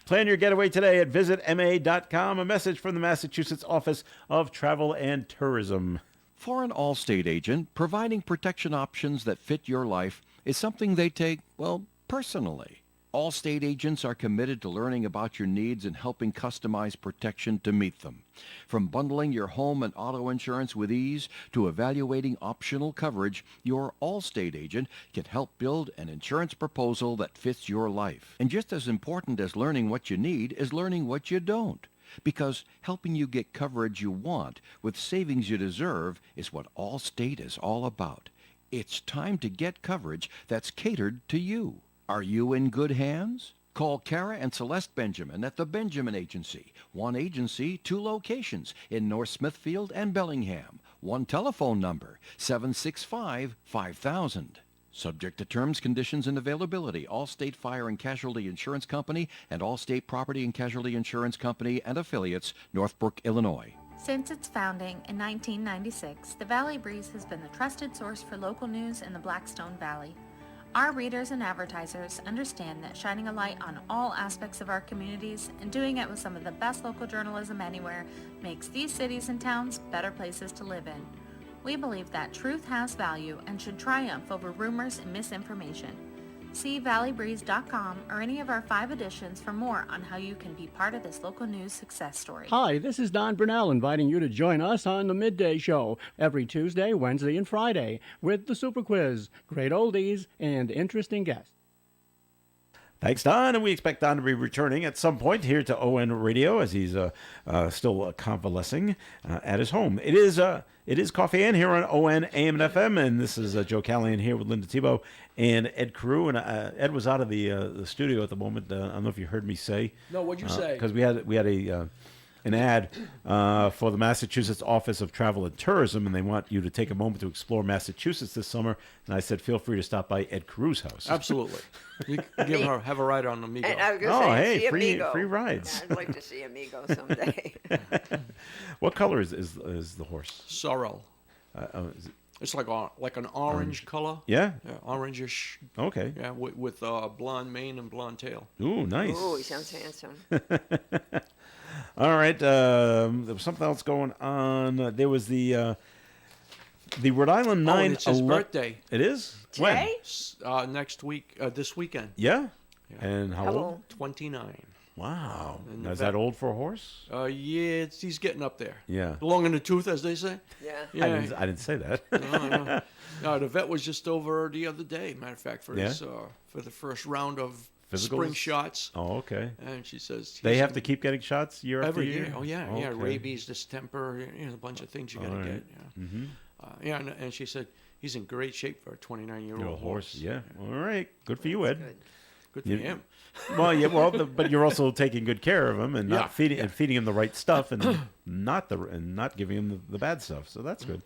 S2: Plan your getaway today at visitma.com. A message from the Massachusetts Office of Travel and Tourism.
S1: For an Allstate agent, providing protection options that fit your life is something they take, well, personally. Allstate agents are committed to learning about your needs and helping customize protection to meet them. From bundling your home and auto insurance with ease to evaluating optional coverage, your Allstate agent can help build an insurance proposal that fits your life. And just as important as learning what you need is learning what you don't. Because helping you get coverage you want with savings you deserve is what Allstate is all about. It's time to get coverage that's catered to you. Are you in good hands? Call Kara and Celeste Benjamin at the Benjamin Agency. One agency, 2 locations in North Smithfield and Bellingham. One telephone number, 765-5000. Subject to terms, conditions, and availability. Allstate Fire and Casualty Insurance Company and Allstate Property and Casualty Insurance Company and affiliates, Northbrook, Illinois.
S7: Since its founding in 1996, the Valley Breeze has been the trusted source for local news in the Blackstone Valley. Our readers and advertisers understand that shining a light on all aspects of our communities and doing it with some of the best local journalism anywhere makes these cities and towns better places to live in. We believe that truth has value and should triumph over rumors and misinformation. See valleybreeze.com or any of our 5 editions for more on how you can be part of this local news success story.
S8: Hi, this is Don Brunell inviting you to join us on the Midday Show every Tuesday, Wednesday, and Friday with the Super Quiz, great oldies, and interesting guests.
S2: Thanks, Don, and we expect Don to be returning at some point here to ON Radio as he's still convalescing at his home. It is Coffee Ann here on ON AM and FM, and this is Joe Callahan here with Linda Tebow and Ed Carew. And Ed was out of the studio at the moment. I don't know if you heard me say.
S4: No, what'd you say?
S2: Because we had an ad for the Massachusetts Office of Travel and Tourism, and they want you to take a moment to explore Massachusetts this summer. And I said, feel free to stop by Ed Carew's house.
S4: Absolutely. You can have a ride on Amigo.
S3: And I was going to say, see
S2: free
S3: Amigo.
S2: free rides.
S3: I'd like to see Amigo someday.
S2: What color is the horse?
S4: Sorrel.
S2: Is it-
S4: It's like an orange color.
S2: yeah.
S4: Yeah, orangish.
S2: Okay.
S4: Yeah, with blonde mane and blonde tail.
S2: Ooh, nice.
S3: Ooh, he sounds handsome.
S2: All right. There was something else going on. There was the Rhode Island 9.
S4: and it's his birthday.
S2: It is? When?
S3: Today?
S4: Next week, this weekend.
S2: Yeah?
S4: Yeah.
S2: And how
S3: How
S2: old?
S3: old?
S4: 29.
S2: Wow.
S4: And
S2: Now, is
S4: the
S2: that
S4: vet-
S2: old for a horse?
S4: Yeah, he's getting up there.
S2: Yeah.
S4: Long in the tooth, as they say.
S3: Yeah.
S4: Yeah.
S2: I didn't say that.
S4: No, the vet was just over the other day. Matter of fact, for
S2: Yeah?
S4: his for the first round of
S2: Physicals?
S4: spring shots.
S2: Oh, okay.
S4: And she says
S2: They
S4: he's
S2: have
S4: in-
S2: to keep getting shots year after
S4: every
S2: year?
S4: year. Oh yeah, yeah.
S2: Okay.
S4: Rabies, distemper, a bunch of things you got to
S2: All right.
S4: get. Yeah. Mm-hmm. Yeah, and she said he's in great shape for a 29-year-old
S2: Your
S4: horse.
S2: Yeah. All right. Good for you, Ed.
S3: Good.
S4: Good for
S2: You-
S4: him.
S2: Well, yeah. Well, but you're also taking good care of him and
S4: Yeah,
S2: not feeding him the right stuff and not giving him the bad stuff. So that's good.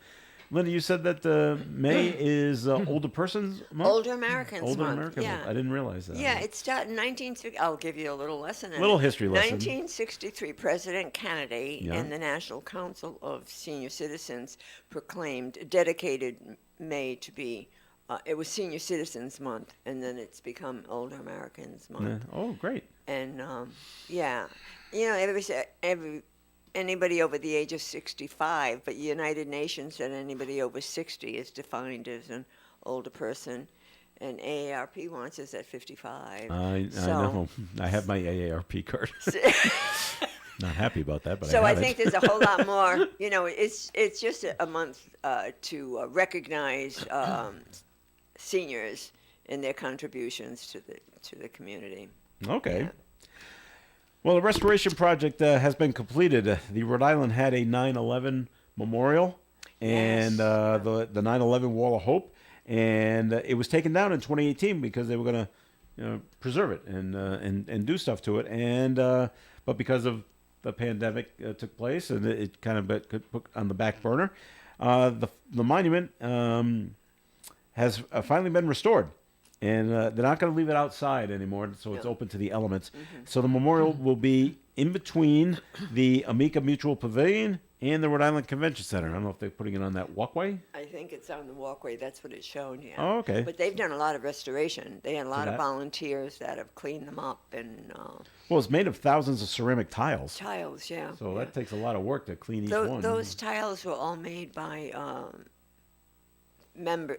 S2: Linda, you said that May is older persons month.
S3: Older Americans
S2: Older
S3: Month.
S2: Americans
S3: Yeah.
S2: Month. I didn't realize that.
S3: Yeah, it started in 1960. I'll give you a little lesson. in
S2: Little
S3: it.
S2: history lesson.
S3: 1963, President Kennedy
S2: Yeah.
S3: and the National Council of Senior Citizens dedicated May to be. It was Senior Citizens Month, and then it's become Older Americans Month.
S2: Yeah. Oh, great.
S3: And yeah, anybody over the age of 65, but United Nations said anybody over 60 is defined as an older person, and AARP wants us at 55.
S2: I know. I have my AARP card. Not happy about that, but
S3: So
S2: I
S3: I
S2: have
S3: think
S2: it.
S3: there's a whole lot more. It's just a month to recognize seniors and their contributions to the community.
S2: Okay.
S3: Yeah.
S2: Well, the restoration project has been completed. The Rhode Island had a 9/11 memorial and
S3: Yes.
S2: the 9/11 Wall of Hope, and it was taken down in 2018 because they were going to preserve it and do stuff to it. And but because of the pandemic took place and it kind of got put on the back burner, the monument has finally been restored. And they're not going to leave it outside anymore, so it's open to the elements. So the memorial will be in between the Amica Mutual Pavilion and the Rhode Island Convention Center. I don't know if they're putting it on that walkway.
S3: I think it's on the walkway. That's what it's shown, yeah.
S2: Oh, okay.
S3: But they've done a lot of restoration. They had a lot of
S2: that?
S3: volunteers that have cleaned them up and
S2: Well, it's made of thousands of ceramic tiles,
S3: tiles, yeah.
S2: so
S3: yeah.
S2: that takes a lot of work to clean each one.
S3: Those tiles were all made by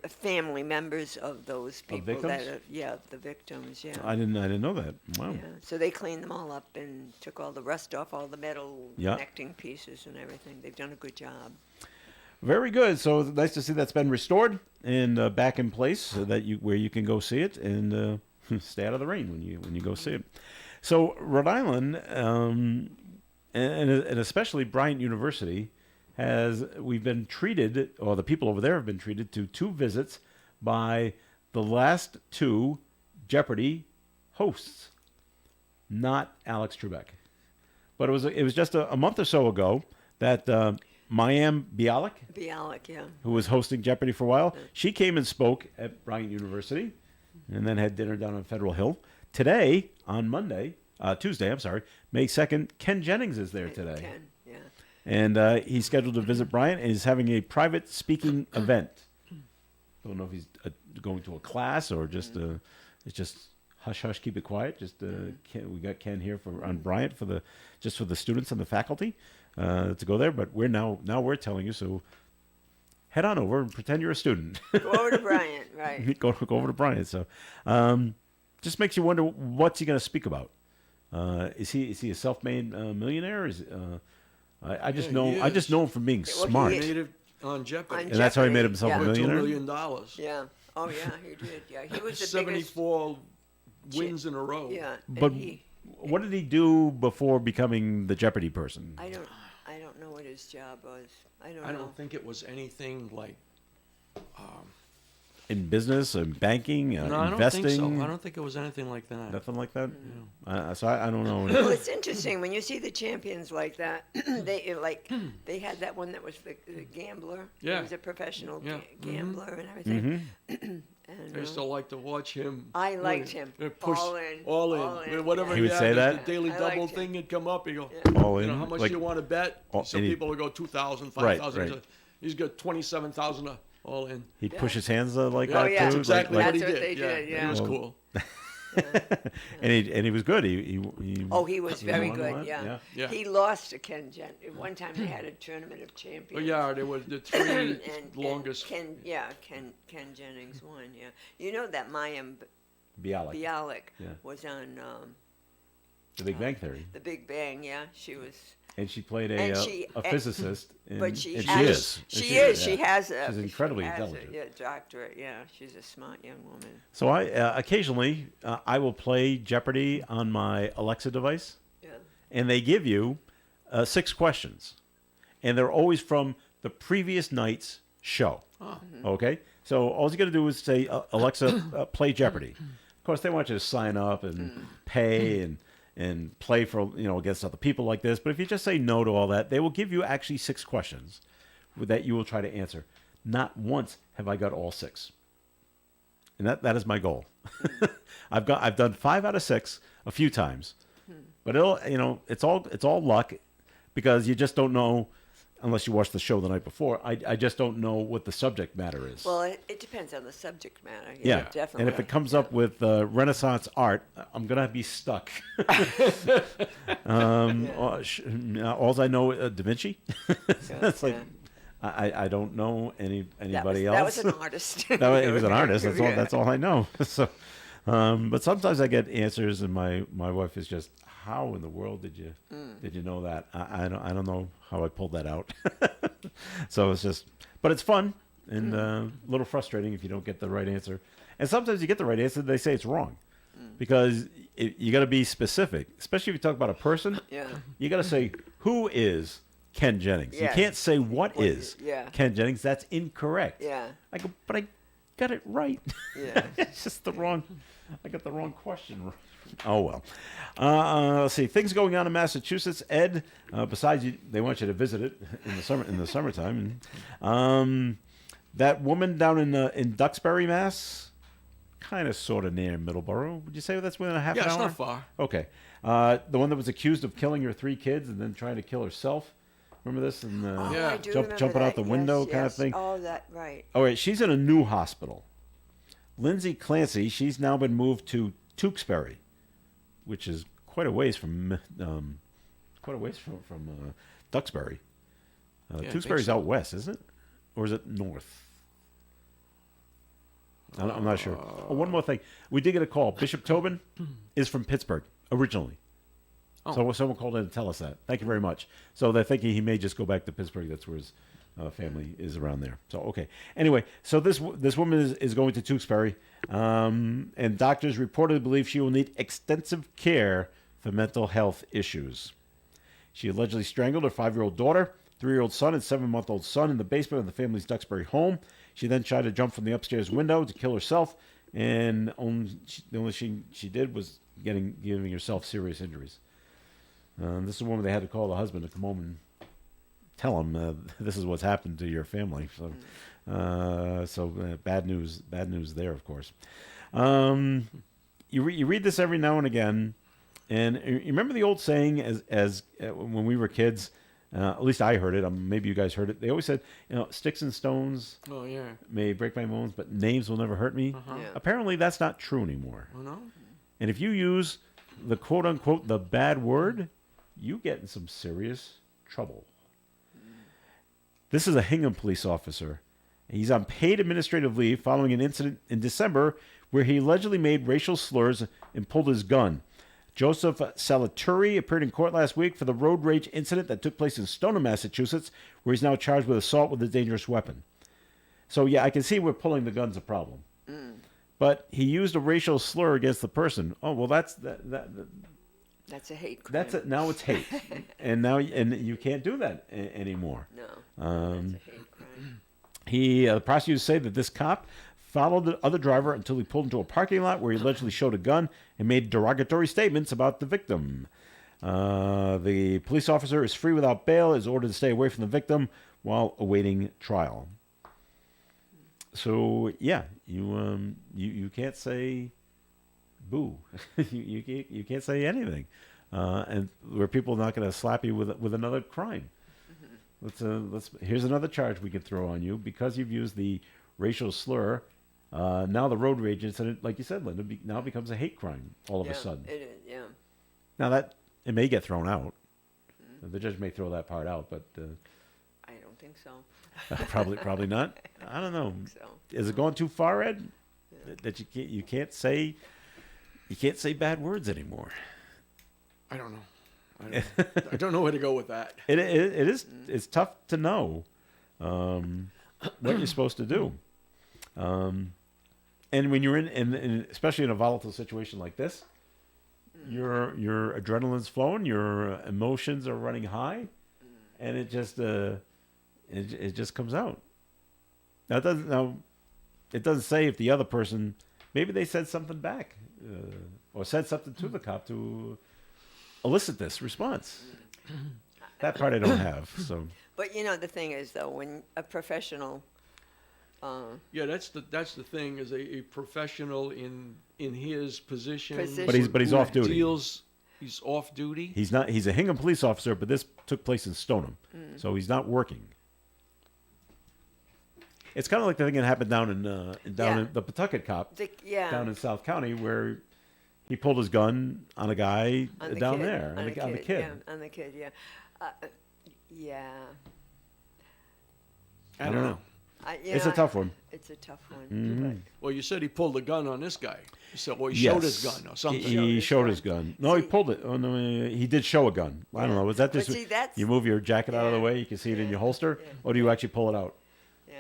S3: family members of those people that
S2: victims?
S3: the victims, yeah.
S2: I didn't know that. Wow.
S3: Yeah, so they cleaned them all up and took all the rust off, all the metal
S2: Yeah.
S3: connecting pieces and everything. They've done a good job.
S2: Very good. So it's nice to see that's been restored and back in place, so that where you can go see it and stay out of the rain when you go see it. So Rhode Island, and especially Bryant University, we've been treated, or the people over there have been treated to 2 visits by the last 2 Jeopardy hosts, not Alex Trebek. But it was just a month or so ago that Mayim Bialik,
S3: yeah.
S2: who was hosting Jeopardy for a while, she came and spoke at Bryant University, and then had dinner down on Federal Hill. Today, on Tuesday, May 2nd, Ken Jennings is there today.
S3: Ken, yeah.
S2: And he's scheduled to visit Bryant and is having a private speaking event. Don't know if he's going to a class or just it's just hush hush, keep it quiet. Just we got Ken here on Bryant for the students and the faculty to go there. But now we're telling you, so head on over and pretend you're a student.
S3: Go over to Bryant, right.
S2: go over to Bryant. So just makes you wonder, what's he going to speak about? Is he a self-made millionaire? I just know
S4: he
S2: I just
S4: is.
S2: know him from being
S3: Well,
S2: smart,
S3: he-
S4: Made it on Jeopardy.
S3: On
S2: and that's how he made
S3: Jeopardy,
S2: himself
S3: yeah.
S2: a
S4: $2
S2: millionaire.
S4: million.
S3: Yeah. Oh, yeah, he did. Yeah, he was the biggest.
S4: 74 wins in a row.
S3: Yeah, and
S2: But
S3: he,
S2: what did he do before becoming the Jeopardy person?
S3: I don't know what his job was. I don't
S4: I
S3: know.
S4: don't think it was anything like.
S2: In business, in banking,
S4: No, I don't
S2: investing,
S4: think so. I don't think it was anything like that.
S2: nothing like that. So I don't know.
S3: Well, it's interesting when you see the champions like that. They had that one that was the gambler.
S4: Yeah.
S3: He was a professional
S4: Yeah.
S3: gambler and everything.
S4: I used to like to watch him.
S3: I liked him.
S4: Push
S3: All in,
S4: all
S3: all in.
S4: Whatever
S2: He would
S4: had,
S2: say
S4: the
S2: that?
S4: daily
S3: I
S4: double
S3: liked him.
S4: thing would come up. He'd go,
S2: All in,
S4: how much
S2: like-
S4: do you want to bet? Some
S2: and he-
S4: people would go 2,000,
S2: Right,
S4: 5,000.
S2: right.
S4: He's got 27,000 all in.
S2: He'd push his hands like
S4: Yeah,
S2: that
S3: yeah.
S2: too.
S4: that's exactly
S3: like-
S4: what he
S3: That's what
S4: did.
S3: they did, yeah.
S4: He was
S2: Well,
S4: cool.
S2: and he was good. He
S3: Was very
S2: won
S3: good.
S2: one,
S3: Yeah.
S4: yeah.
S3: He lost to Ken Jen. One time they had a tournament of champions.
S4: But yeah, there was the 3
S3: and
S4: longest.
S3: Ken Jennings won. Yeah. You know that Mayim
S2: Bialik,
S3: Bialik
S2: Yeah.
S3: was on
S2: The Big Bang Theory,
S3: The Big Bang. Yeah, she was.
S2: and she played
S3: And
S2: a
S3: she-
S2: physicist.
S3: But she
S2: and
S3: has,
S2: she
S3: she
S2: is.
S3: is. She
S2: yeah.
S3: has a.
S2: She's incredibly
S3: she has
S2: intelligent.
S3: A doctorate. Yeah, she's a smart young woman.
S2: So I occasionally I will play Jeopardy on my Alexa device,
S3: Yeah.
S2: and they give you 6 questions, and they're always from the previous night's show. Okay, so all you got to do is say, Alexa, play Jeopardy. Of course, they want you to sign up and pay and play for against other people like this. But if you just say no to all that, they will give you actually 6 questions that you will try to answer. Not once have I got all 6, and that is my goal. I've done 5 out of 6 a few times, but it's all luck, because you just don't know unless you watch the show the night before. I just don't know what the subject matter is.
S3: Well, it depends on the subject matter.
S2: Yeah,
S3: Definitely.
S2: and if it comes up with Renaissance art, I'm gonna be stuck. All I know, Da Vinci. It's like I don't know anybody
S3: that
S2: else.
S3: was an artist.
S2: He was an artist.
S3: Yeah.
S2: That's all I know. So, but sometimes I get answers, and my wife is just, how in the world did you know that? I don't know how I pulled that out. So it's just, but it's fun and a little frustrating if you don't get the right answer. And sometimes you get the right answer, they say it's wrong, because you got to be specific, especially if you talk about a person.
S3: Yeah.
S2: You got to say, who is Ken Jennings?
S3: Yes.
S2: You can't say what is
S3: Yeah.
S2: Ken Jennings. That's incorrect.
S3: Yeah.
S2: I go, but got it right.
S3: Yeah.
S2: It's just the wrong. I got the wrong question. Oh well. Let's see. Things going on in Massachusetts. Ed, besides they want you to visit it in the summer in the summertime. That woman down in Duxbury, Mass, kind of sort of near Middleborough. Would you say that's within a half
S4: Yeah,
S2: an
S4: it's
S2: hour?
S4: not far.
S2: Okay. The one that was accused of killing her 3 kids and then trying to kill herself. Remember this? And
S3: Oh,
S4: Yeah.
S3: I do
S2: jumping
S3: remember
S2: out
S3: that.
S2: the window
S3: Yes,
S2: kind of
S3: yes.
S2: thing.
S3: Oh, that right.
S2: All right, she's in a new hospital. Lindsay Clancy, she's now been moved to Tewksbury, which is quite a ways from Duxbury.
S4: Yeah, I think
S2: Tewksbury's
S4: so.
S2: out west, isn't it? Or is it north? I'm not sure. Oh, one more thing. We did get a call. Bishop Tobin is from Pittsburgh originally.
S4: Oh.
S2: So someone called in to tell us that. Thank you very much. So they're thinking he may just go back to Pittsburgh. That's where his family is around there. So, okay. Anyway, so this woman is going to Tewksbury, and doctors reportedly believe she will need extensive care for mental health issues. She allegedly strangled her 5-year-old daughter, 3-year-old son, and 7-month-old son in the basement of the family's Duxbury home. She then tried to jump from the upstairs window to kill herself, and the only she did was giving herself serious injuries. This is a woman they had to call the husband to come home and tell him this is what's happened to your family. So, bad news there, of course. You read this every now and again, and you remember the old saying as when we were kids. At least I heard it. Maybe you guys heard it. They always said, sticks and stones
S4: Oh, yeah.
S2: may break my bones, but names will never hurt me.
S3: Yeah.
S2: Apparently, that's not true anymore.
S4: Oh, no?
S2: And if you use the quote unquote the bad word, you get in some serious trouble. This is a Hingham police officer. He's on paid administrative leave following an incident in December where he allegedly made racial slurs and pulled his gun. Joseph Salaturi appeared in court last week for the road rage incident that took place in Stoneham, Massachusetts, where he's now charged with assault with a dangerous weapon. So, yeah, I can see where pulling the gun's a problem. But he used a racial slur against the person. Oh, well, that's
S3: That's a hate crime.
S2: that's it. Now it's hate, and you can't do that anymore.
S3: No, that's a hate crime.
S2: The prosecutors say that this cop followed the other driver until he pulled into a parking lot where he allegedly showed a gun and made derogatory statements about the victim. The police officer is free without bail, is ordered to stay away from the victim while awaiting trial. So yeah, you can't say boo. you can't say anything, and where people are not going to slap you with another crime. Here's another charge we can throw on you because you've used the racial slur. Now the road rage incident, like you said, Linda, now becomes a hate crime all of a sudden.
S3: It is, yeah.
S2: Now that it may get thrown out. The judge may throw that part out, but
S3: I don't think so.
S2: probably not. I don't know.
S3: So
S2: Is it going too far, Ed? That you can't say bad words anymore.
S4: I don't know. I don't know where to go with that.
S2: It is it's tough to know what you're supposed to do. And when you're in especially in a volatile situation like this, your adrenaline's flowing, your emotions are running high, and it just comes out. Now it doesn't say if the other person maybe they said something back or said something to the cop to elicit this response. That part I don't have. So
S3: but the thing is though, when a professional
S4: Yeah, that's the thing. Is a professional in his position.
S2: But he's off duty.
S4: He's off duty.
S2: he's not. He's a Hingham police officer, but this took place in Stoneham, so he's not working. It's kind of like the thing that happened down in the Pawtucket cop down in South County where he pulled his gun on a guy down there on the kid.
S3: Yeah, on the kid. Yeah. Yeah.
S4: I don't know.
S2: It's a tough one.
S3: It's a tough one.
S2: Mm-hmm.
S4: Well, you said he pulled a gun on this guy. So, well, he showed his gun or something.
S2: He showed his gun. No, he pulled it. Oh no, he did show a gun. I don't know. Was that
S3: But
S2: just
S3: see, that's-
S2: you move your jacket out of the way, you can see it in your holster, or do you actually pull it out?
S3: Yeah.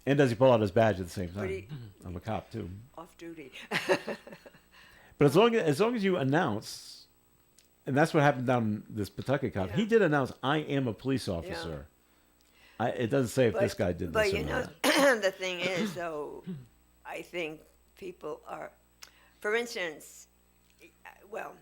S2: And does he pull out his badge at the same
S3: But
S2: time?
S3: he-
S2: I'm a cop too.
S3: Off duty.
S2: But as long as you announce, and that's what happened down in this Pawtucket cop.
S3: Yeah.
S2: He did announce, "I am a police officer." It doesn't say if this guy did
S3: But
S2: this or not.
S3: the thing is, though, I think people are, for instance, well,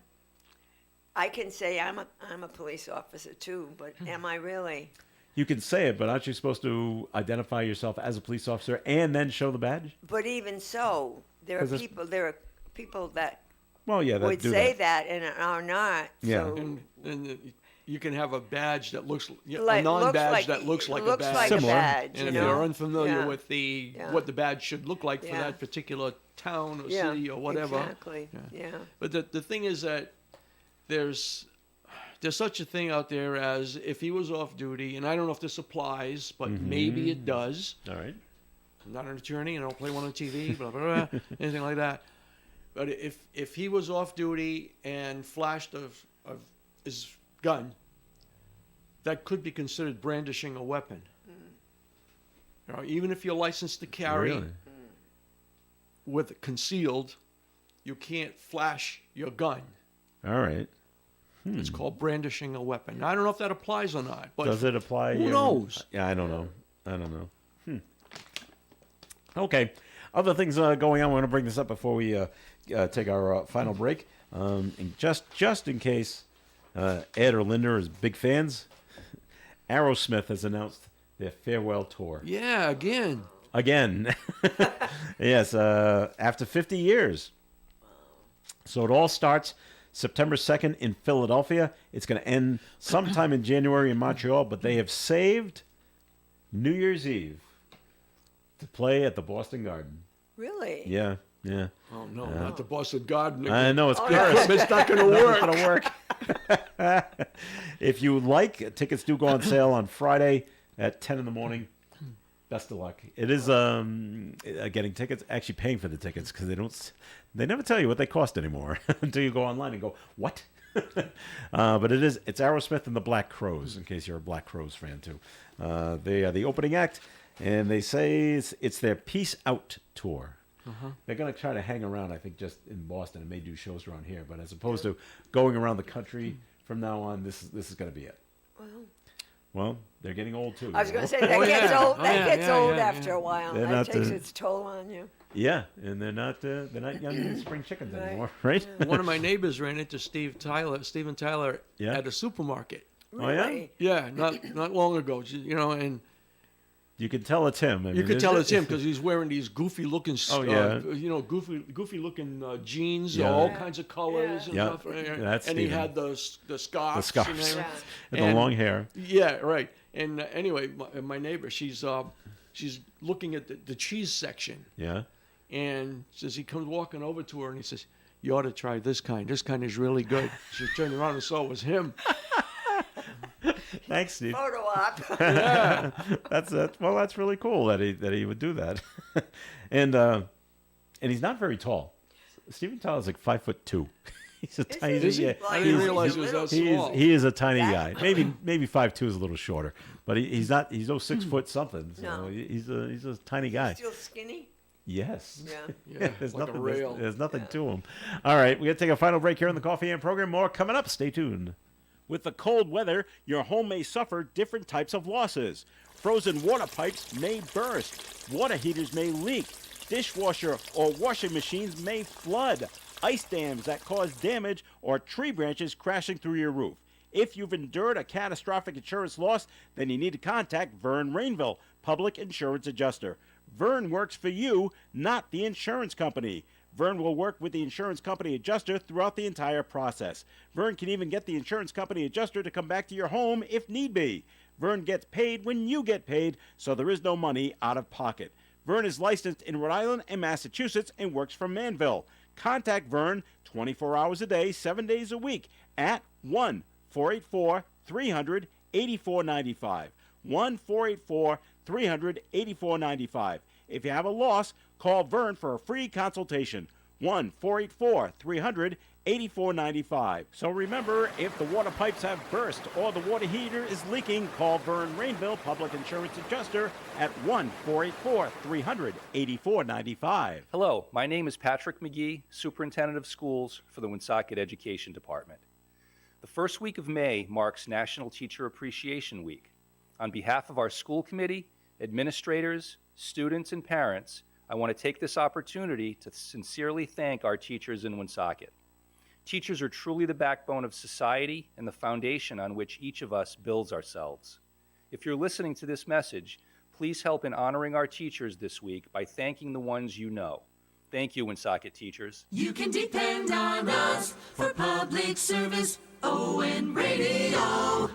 S3: I can say I'm a police officer too, but am I really?
S2: You can say it, but aren't you supposed to identify yourself as a police officer and then show the badge?
S3: But even so, there are
S2: 'Cause it's-
S3: people that
S2: Well, yeah, that
S3: would
S2: do
S3: say
S2: that.
S3: that and are not.
S2: Yeah.
S3: So
S4: And you can have a badge that looks a
S3: like-
S4: non-badge that looks like a badge.
S2: Similar.
S3: badge.
S4: And
S3: you
S4: if
S3: know?
S4: you're unfamiliar
S3: Yeah.
S4: with the
S3: Yeah.
S4: what the badge should look like for
S3: Yeah.
S4: that particular town or
S3: Yeah,
S4: city or whatever.
S3: Exactly. Yeah.
S4: But the thing is that there's such a thing out there as if he was off duty, and I don't know if this applies, but maybe it does.
S2: All right.
S4: I'm not an attorney, and I don't play one on TV, blah, blah, blah, anything like that. But if he was off duty and flashed of his gun, that could be considered brandishing a weapon. You know, even if you're licensed to carry
S2: Really?
S4: with concealed, you can't flash your gun.
S2: All right.
S4: It's called brandishing a weapon. Now, I don't know if that applies or not, but
S2: Does it apply?
S4: who knows?
S2: Yeah, I don't know. Okay. Other things going on. I want to bring this up before we take our final break. And just in case Ed or Linda is big fans, Aerosmith has announced their farewell tour.
S4: Yeah, again.
S2: Again. Yes, after 50 years. So it all starts September 2nd in Philadelphia. It's going to end sometime in January in Montreal, but they have saved New Year's Eve to play at the Boston Garden.
S3: Really?
S2: Yeah, yeah.
S4: Oh no, not the Boston Garden.
S2: I know it's
S3: Oh,
S2: cursed.
S4: It's not going to work.
S2: It's gonna work. If you would like, tickets do go on sale on Friday at 10 in the morning. Best of luck. It is getting tickets, actually paying for the tickets because they never tell you what they cost anymore until you go online and go, what? But it's Aerosmith and the Black Crowes, in case you're a Black Crowes fan too. They are the opening act, and they say it's their Peace Out tour. They're going to try to hang around, I think, just in Boston and may do shows around here. But as opposed to going around the country from now on, this is going to be it. Well, they're getting old too.
S3: I was
S2: you
S3: going
S2: know?
S3: to say that
S4: Oh,
S3: gets
S4: yeah.
S3: old.
S4: Oh,
S3: That
S4: yeah,
S3: gets
S4: yeah,
S3: old
S4: yeah,
S3: after
S4: yeah.
S3: a while.
S2: They're
S3: That
S2: not,
S3: takes its toll on you.
S2: Yeah, and they're not young spring chickens
S3: Right.
S2: anymore, right?
S4: One of my neighbors ran into Steven Tyler,
S2: Yeah.
S4: at a supermarket.
S2: Oh, yeah?
S3: Really?
S4: Yeah, not long ago. You know, and
S2: You can tell it's him. I
S4: you
S2: mean,
S4: could
S2: there's-
S4: tell it's him because he's wearing these goofy looking,
S2: Oh, yeah.
S4: goofy looking jeans,
S2: Yeah.
S4: all kinds of colors and
S2: Yeah.
S4: stuff.
S2: That's
S4: and he
S2: Steven.
S4: had the scarves.
S2: The scarves.
S4: And everything.
S2: and the
S4: And-
S2: long hair.
S4: Yeah, right. And anyway, my neighbor, she's looking at the cheese section,
S2: Yeah.
S4: and says he comes walking over to her, and he says, "You ought to try this kind. This kind is really good." She turned around and saw it was him.
S2: Thanks, Steve.
S3: Photo op.
S2: That's really cool that he would do that. and he's not very tall. Steven Tyler's like 5'2". He's a tiny.
S3: Is he?
S2: Yeah,
S3: Well,
S4: I didn't
S2: he's-
S4: realize it was that
S2: He
S4: small.
S2: he is a tiny guy.
S3: That-
S2: Maybe 5'2" is a little shorter, but he's not. He's no 6 foot something. So
S3: No.
S2: he's a tiny guy.
S3: Still skinny?
S2: Yes.
S3: Yeah.
S4: Yeah,
S2: there's
S4: like a
S2: nothing.
S4: rail.
S2: There's nothing to him. All right, we're gonna take a final break here on the Coffee and Program. More coming up. Stay tuned. With the cold weather, your home may suffer different types of losses. Frozen water pipes may burst. Water heaters may leak. Dishwasher or washing machines may flood. Ice dams that cause damage or tree branches crashing through your roof. If you've endured a catastrophic insurance loss, then you need to contact Vern Rainville, Public Insurance Adjuster. Vern works for you, not the insurance company. Vern will work with the insurance company adjuster throughout the entire process. Vern can even get the insurance company adjuster to come back to your home if need be. Vern gets paid when you get paid, so there is no money out of pocket. Vern is licensed in Rhode Island and Massachusetts and works from Manville. Contact Vern 24 hours a day, 7 days a week at 1-484-300-8495. 1-484-300-8495. If you have a loss, call Vern for a free consultation. 1-484-300-8495. So remember, if the water pipes have burst or the water heater is leaking, call Vern Rainville, Public Insurance Adjuster, at 1-484-300-8495.
S5: Hello, my name is Patrick McGee, Superintendent of Schools for the Woonsocket Education Department. The first week of May marks National Teacher Appreciation Week. On behalf of our school committee, administrators, students, and parents, I want to take this opportunity to sincerely thank our teachers in Woonsocket. Teachers are truly the backbone of society and the foundation on which each of us builds ourselves. If you're listening to this message, please help in honoring our teachers this week by thanking the ones you know. Thank you, Woonsocket teachers.
S6: You can depend on us for public service. ON Radio.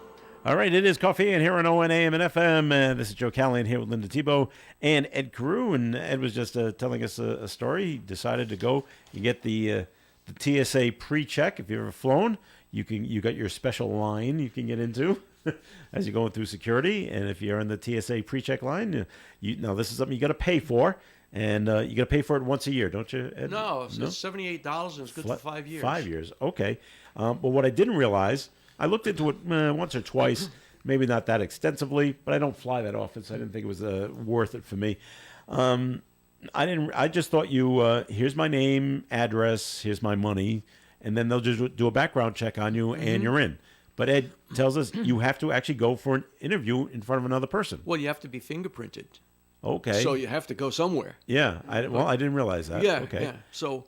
S2: All right, it is Coffee and here on ON AM and FM. This is Joe Callahan here with Linda Tebow and Ed Carew. And Ed was just telling us a story. He decided to go and get the TSA pre-check. If you've ever flown, you got your special line you can get into as you're going through security. And if you're in the TSA pre-check line, now this is something you got to pay for. And you got to pay for it once a year, don't you, Ed?
S4: No, it's $78 and it's good for 5 years.
S2: 5 years, okay. But what I didn't realize, I looked into it once or twice, maybe not that extensively, but I don't fly that often, so I didn't think it was worth it for me. I just thought here's my name, address, here's my money, and then they'll just do a background check on you and you're in. But Ed tells us you have to actually go for an interview in front of another person.
S4: Well, you have to be fingerprinted.
S2: Okay.
S4: So you have to go somewhere.
S2: Yeah. I didn't realize that.
S4: Yeah.
S2: Okay.
S4: Yeah. So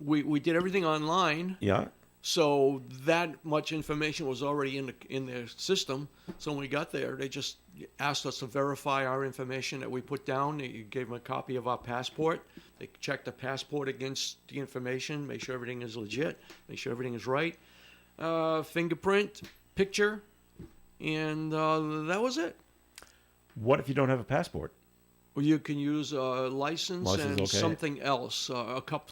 S4: we did everything online.
S2: Yeah.
S4: So that much information was already in their system. So when we got there, they just asked us to verify our information that we put down. They gave them a copy of our passport. They checked the passport against the information, make sure everything is legit, make sure everything is right. Fingerprint, picture, and that was it.
S2: What if you don't have a passport?
S4: Well, you can use a license and
S2: okay.
S4: something else,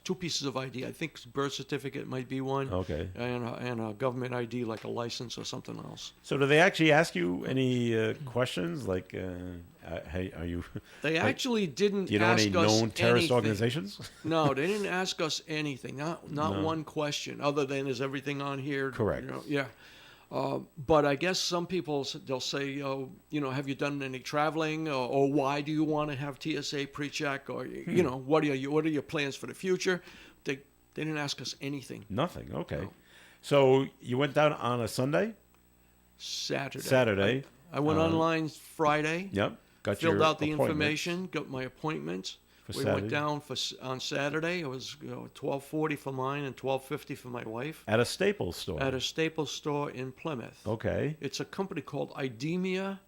S4: two pieces of ID. I think birth certificate might be one.
S2: Okay.
S4: And a government ID like a license or something else.
S2: So do they actually ask you any questions like, hey, are you?
S4: They actually didn't
S2: Do you know
S4: ask
S2: any
S4: us
S2: known terrorist
S4: anything.
S2: organizations?
S4: No, they didn't ask us anything. Not
S2: No.
S4: one question, other than is everything on here?
S2: Correct.
S4: You know, yeah. But I guess some people, they'll say, have you done any traveling, or why do you want to have TSA pre-check, or what are your plans for the future? They didn't ask us anything.
S2: Nothing. Okay.
S4: No.
S2: So you went down on a Sunday?
S4: Saturday. I went online Friday.
S2: Yep. Got
S4: Filled
S2: your
S4: out the
S2: appointment.
S4: information. Got my appointment.
S2: For
S4: We
S2: Saturday.
S4: went down on Saturday. It was $12.40 for mine and $12.50 for my wife
S2: At a Staples store.
S4: at a Staples store in Plymouth.
S2: Okay.
S4: It's a company called IDEMIA.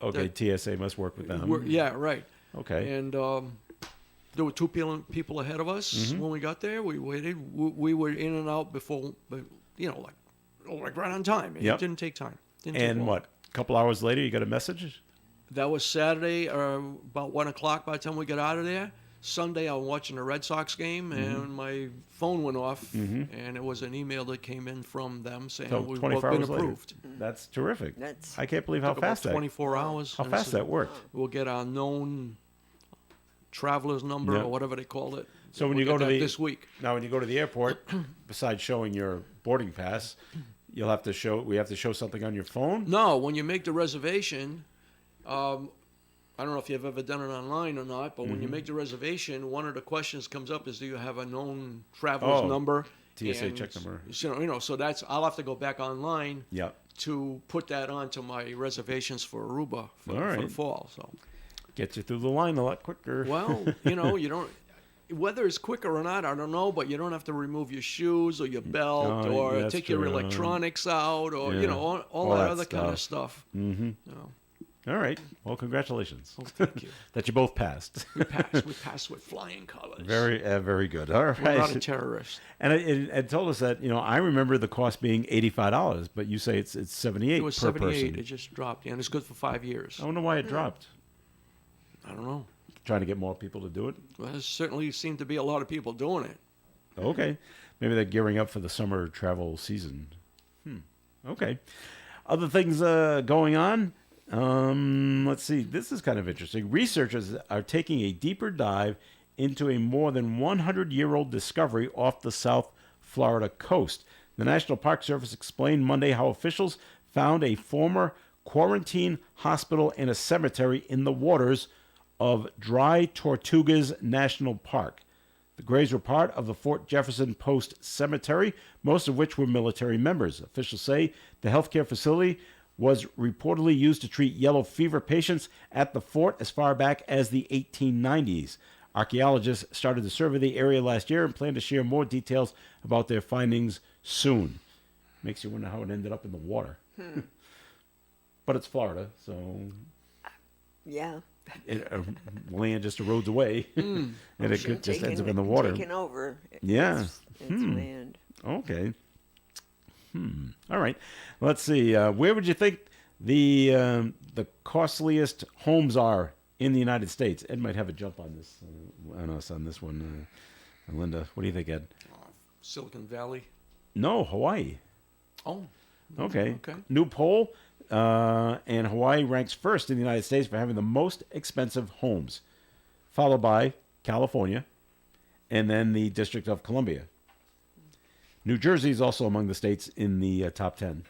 S2: Okay. TSA must work with them.
S4: Yeah, right.
S2: Okay.
S4: And there were two people ahead of us
S2: Mm-hmm.
S4: when we got there. We waited. We were in and out before, like right on time.
S2: Yep.
S4: It didn't take time. Didn't take
S2: And
S4: long.
S2: what? A couple hours later, you got a message?
S4: That was Saturday, about 1 o'clock by the time we got out of there. Sunday, I was watching a Red Sox game,
S2: Mm-hmm.
S4: and my phone went off, and it was an email that came in from them saying
S2: So
S4: we've
S2: 24
S4: both been
S2: hours later.
S4: approved.
S2: That's terrific.
S3: That's-
S2: I can't believe how
S4: Took about
S2: fast that.
S4: 24 hours.
S2: How
S4: and
S2: fast
S4: so
S2: that worked.
S4: We'll get our known traveler's number
S2: Yeah.
S4: or whatever they called it.
S2: So when
S4: We'll
S2: you go
S4: get
S2: to
S4: that
S2: the
S4: this week,
S2: Now, when you go to the airport, besides showing your boarding pass, we have to show something on your phone.
S4: no, when you make the reservation, I don't know if you've ever done it online or not, but
S2: Mm-hmm.
S4: when you make the reservation, one of the questions comes up is, do you have a known traveler's
S2: Oh,
S4: number?
S2: TSA
S4: And,
S2: check number.
S4: So that's, I'll have to go back online
S2: Yep.
S4: to put that onto my reservations for Aruba for
S2: All
S4: the
S2: right.
S4: fall. So,
S2: Get you through the line a lot quicker.
S4: well, you don't. Whether it's quicker or not, I don't know, but you don't have to remove your shoes or your belt
S2: Oh,
S4: or
S2: that's
S4: take your
S2: true.
S4: electronics out or
S2: Yeah.
S4: all that other kind of stuff.
S2: Mm-hmm.
S4: No.
S2: All right. Well, congratulations
S4: Well, thank you.
S2: that you both passed.
S4: We passed. We passed with flying colors.
S2: Very good. All right.
S4: We're not a terrorist.
S2: And it told us that I remember the cost being $85, but you say it's $78
S4: It was
S2: per
S4: 78.
S2: person.
S4: It just dropped, and it's good for 5 years.
S2: I wonder why it dropped.
S4: I don't know.
S2: Trying to get more people to do it.
S4: Well, there certainly seem to be a lot of people doing it.
S2: Okay. Maybe they're gearing up for the summer travel season. Okay. Other things going on. Let's see. This is kind of interesting. Researchers are taking a deeper dive into a more than 100-year-old discovery off the South Florida coast. The National Park Service explained Monday how officials found a former quarantine hospital and a cemetery in the waters of Dry Tortugas National Park. The graves were part of the Fort Jefferson Post Cemetery, most of which were military members. Officials say the healthcare facility was reportedly used to treat yellow fever patients at the fort as far back as the 1890s. Archaeologists started to survey the area last year and plan to share more details about their findings soon. Makes you wonder how it ended up in the water. But it's Florida, so
S3: Yeah.
S2: land just erodes away, and it
S3: Ocean
S2: just ends up
S3: taking-
S2: in the water.
S3: Taking over.
S2: Yeah.
S3: It's land.
S2: Okay. All right. Let's see. Where would you think the costliest homes are in the United States? Ed might have a jump on this on us on this one. Linda, what do you think, Ed?
S4: Silicon Valley.
S2: No, Hawaii.
S4: Oh,
S2: Okay.
S4: Okay.
S2: New poll, and Hawaii ranks first in the United States for having the most expensive homes, followed by California, and then the District of Columbia. New Jersey is also among the states in the top 10.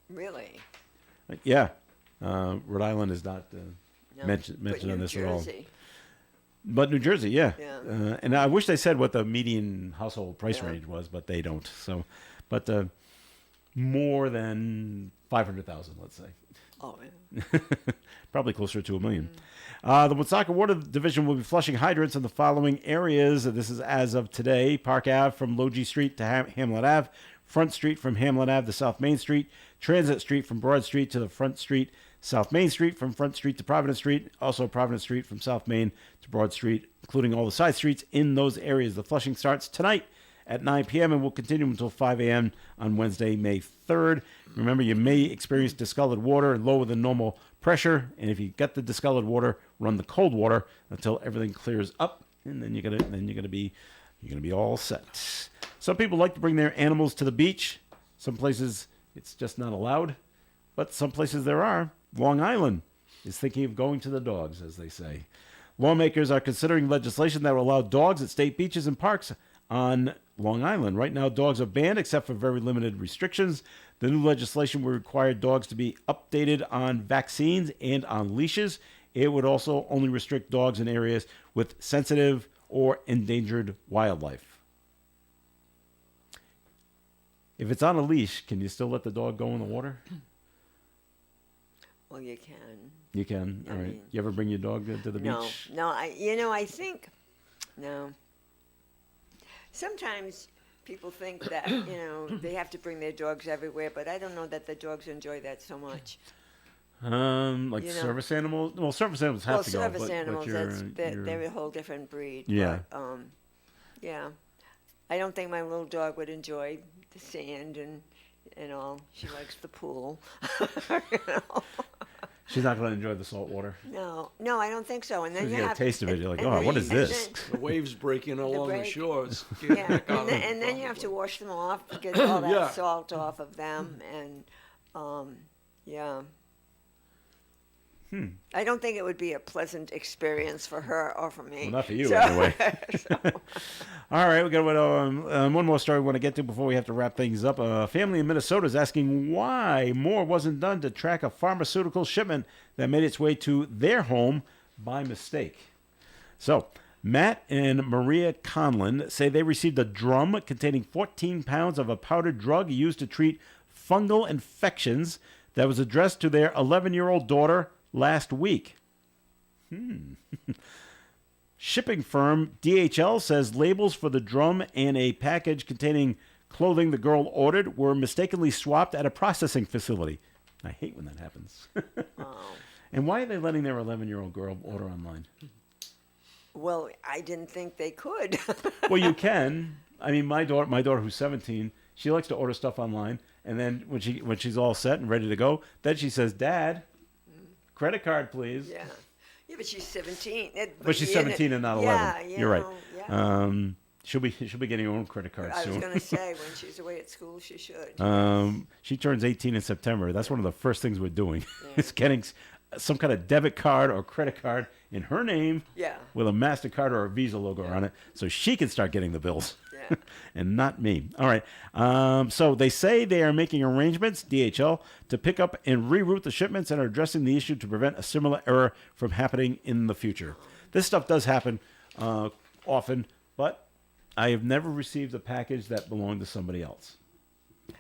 S3: Really?
S2: Yeah. Rhode Island is not
S3: No.
S2: mentioned
S3: But
S2: on
S3: New
S2: this at all.
S3: Jersey.
S2: But New Jersey, yeah.
S3: Yeah.
S2: And I wish they said what the median household price
S3: Yeah.
S2: range was, but they don't. So, but more than 500,000, let's say.
S3: Oh, yeah.
S2: Probably closer to $1 million. The Woonsocket Water Division will be flushing hydrants in the following areas. This is as of today: Park Ave from Logie Street to Hamlet Ave, Front Street from Hamlet Ave to South Main Street, Transit Street from Broad Street to the Front Street, South Main Street from Front Street to Providence Street, also Providence Street from South Main to Broad Street, including all the side streets in those areas. The flushing starts tonight at 9 p.m. and will continue until 5 a.m. on Wednesday, May 3rd. Remember, you may experience discolored water and lower than normal pressure, and if you get the discolored water, run the cold water until everything clears up, and then you're gonna be all set. Some people like to bring their animals to the beach. Some places it's just not allowed, but some places there are. Long Island is thinking of going to the dogs, as they say. Lawmakers are considering legislation that will allow dogs at state beaches and parks on Long Island. Right now, dogs are banned except for very limited restrictions. The new legislation will require dogs to be updated on vaccines and on leashes. It would also only restrict dogs in areas with sensitive or endangered wildlife. If it's on a leash, can you still let the dog go in the water?
S3: Well, you can.
S2: You can.
S3: I
S2: All right.
S3: mean-
S2: You ever bring your dog to the
S3: No,
S2: beach?
S3: no. I think no. Sometimes people think that they have to bring their dogs everywhere, but I don't know that the dogs enjoy that so much.
S2: Like
S3: You know.
S2: service animals. Well, service animals have
S3: Well,
S2: to go.
S3: service
S2: but
S3: animals,
S2: you're-
S3: they're a whole different breed.
S2: Yeah.
S3: But, yeah. I don't think my little dog would enjoy the sand and all. She likes the pool. You know?
S2: She's not going to enjoy the salt water.
S3: No, I don't think so. And then
S2: As
S3: you
S2: you get a
S3: have
S2: taste of it, you're like,
S3: and
S2: oh,
S3: then-
S2: what is
S3: and
S2: this?
S3: then-
S4: The waves breaking along the
S3: break.
S4: shores.
S3: Yeah, and then you have to wash them off, get all that
S4: Yeah.
S3: salt off of them, and yeah. I don't think it would be a pleasant experience for her or for me.
S2: Well, not for you,
S3: So-
S2: anyway. All right, we got one more story we want to get to before we have to wrap things up. A family in Minnesota is asking why more wasn't done to track a pharmaceutical shipment that made its way to their home by mistake. So, Matt and Maria Conlon say they received a drum containing 14 pounds of a powdered drug used to treat fungal infections that was addressed to their 11-year-old daughter last week. Shipping firm DHL says labels for the drum and a package containing clothing the girl ordered were mistakenly swapped at a processing facility. I hate when that happens. And why are they letting their 11-year-old girl order online?
S3: Well, I didn't think they could.
S2: Well, you can. I mean, my daughter who's 17, she likes to order stuff online, and then when she's all set and ready to go, then she says, "Dad, credit card, please."
S3: Yeah, but she's 17.
S2: But she's 17 and not 11.
S3: Yeah,
S2: You're right.
S3: Yeah.
S2: She'll be getting her own credit card
S3: I was
S2: soon.
S3: going to say, when she's away at school, she should.
S2: She turns 18 in September. That's one of the first things we're doing. Is getting some kind of debit card or credit card in her name
S3: Yeah.
S2: with a MasterCard or a Visa logo on it so she can start getting the bills.
S3: Yeah.
S2: And not me. All right. So they say they are making arrangements, DHL, to pick up and reroute the shipments and are addressing the issue to prevent a similar error from happening in the future. This stuff does happen often, but I have never received a package that belonged to somebody else.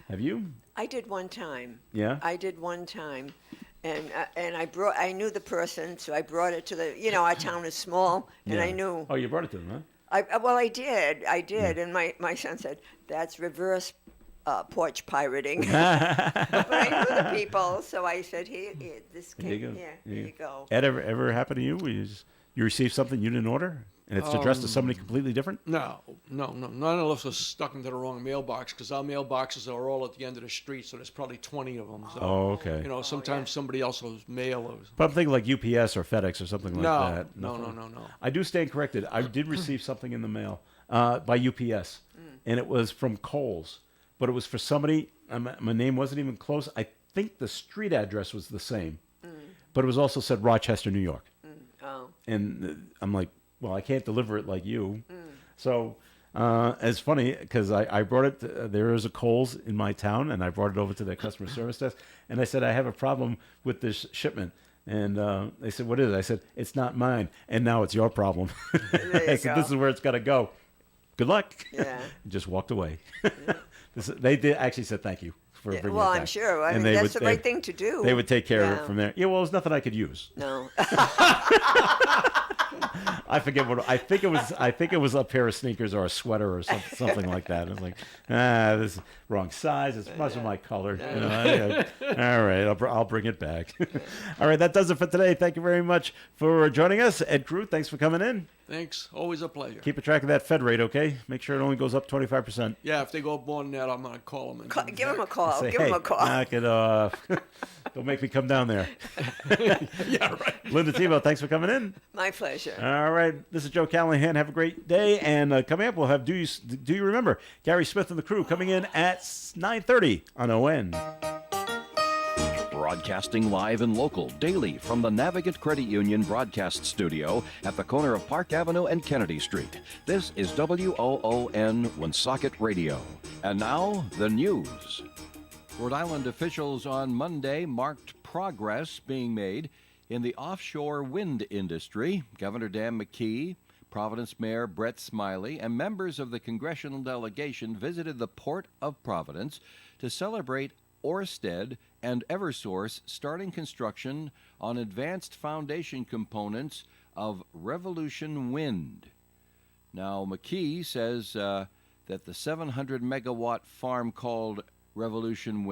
S2: Have you?
S3: I did one time.
S2: Yeah?
S3: I did one time. and I knew the person, so I brought it to our town is small, and I
S2: Yeah.
S3: knew.
S2: Oh, you brought it to them, huh?
S3: I did, and my son said, that's reverse porch pirating. But I knew the people, so I said, here this
S2: There you
S3: came,
S2: go.
S3: here
S2: There
S3: you go.
S2: Ed, ever happened to you? Where you received something you didn't order, and it's addressed to somebody completely different?
S4: No. None of us are stuck into the wrong mailbox because our mailboxes are all at the end of the street, so there's probably 20 of them. So,
S2: Oh, okay.
S4: sometimes somebody else's mail or
S2: But I'm thinking like UPS or FedEx or something like
S4: No,
S2: that.
S4: no,
S2: Nothing.
S4: no.
S2: I do stand corrected. I did receive something in the mail by UPS, and it was from Kohl's, but it was for somebody. My name wasn't even close. I think the street address was the same, but it was also said Rochester, New York.
S3: Oh,
S2: And I'm like, well, I can't deliver it like you. So it's funny because I brought it. There is a Kohl's in my town, and I brought it over to their customer service desk, and I said I have a problem with this shipment. And they said, "What is it?" I said, "It's not mine, and now it's your problem." I said, "This is where it's got to go. Good luck."
S3: Yeah.
S2: Just walked away. They did actually said thank you for bringing
S3: well,
S2: it back.
S3: I'm sure. I
S2: And
S3: mean,
S2: they
S3: that's
S2: would-
S3: the right thing to do.
S2: They would take care of
S3: Yeah.
S2: it from there. Yeah, well, it was nothing I could use.
S3: No.
S2: I forget what I think it was. I think it was a pair of sneakers or a sweater or something like that. I was like, this is wrong size. It's much of my color. You know, all right, I'll bring it back. All right, that does it for today. Thank you very much for joining us, Ed Crew. Thanks for coming in.
S4: Thanks. Always a pleasure.
S2: Keep a track of that Fed rate, okay? Make sure it only goes up 25%.
S4: Yeah, if they go up more than that, I'm going to call them. And
S3: Give him a call.
S2: Say,
S3: Give
S2: hey,
S3: him a call.
S2: knock it off. Don't make me come down there.
S4: Yeah, right.
S2: Linda Tebow, thanks for coming in.
S3: My pleasure.
S2: All right, this is Joe Callahan. Have a great day, and coming up, we'll have Do You Remember? Gary Smith and the crew coming in at 9:30 on ON.
S1: Broadcasting live and local daily from the Navigant Credit Union broadcast studio at the corner of Park Avenue and Kennedy Street. This is WOON Woonsocket Radio. And now, the news. Rhode Island officials on Monday marked progress being made in the offshore wind industry. Governor Dan McKee, Providence Mayor Brett Smiley, and members of the congressional delegation visited the Port of Providence to celebrate Ørsted and Eversource starting construction on advanced foundation components of Revolution Wind. Now, McKee says that the 700 megawatt farm called Revolution Wind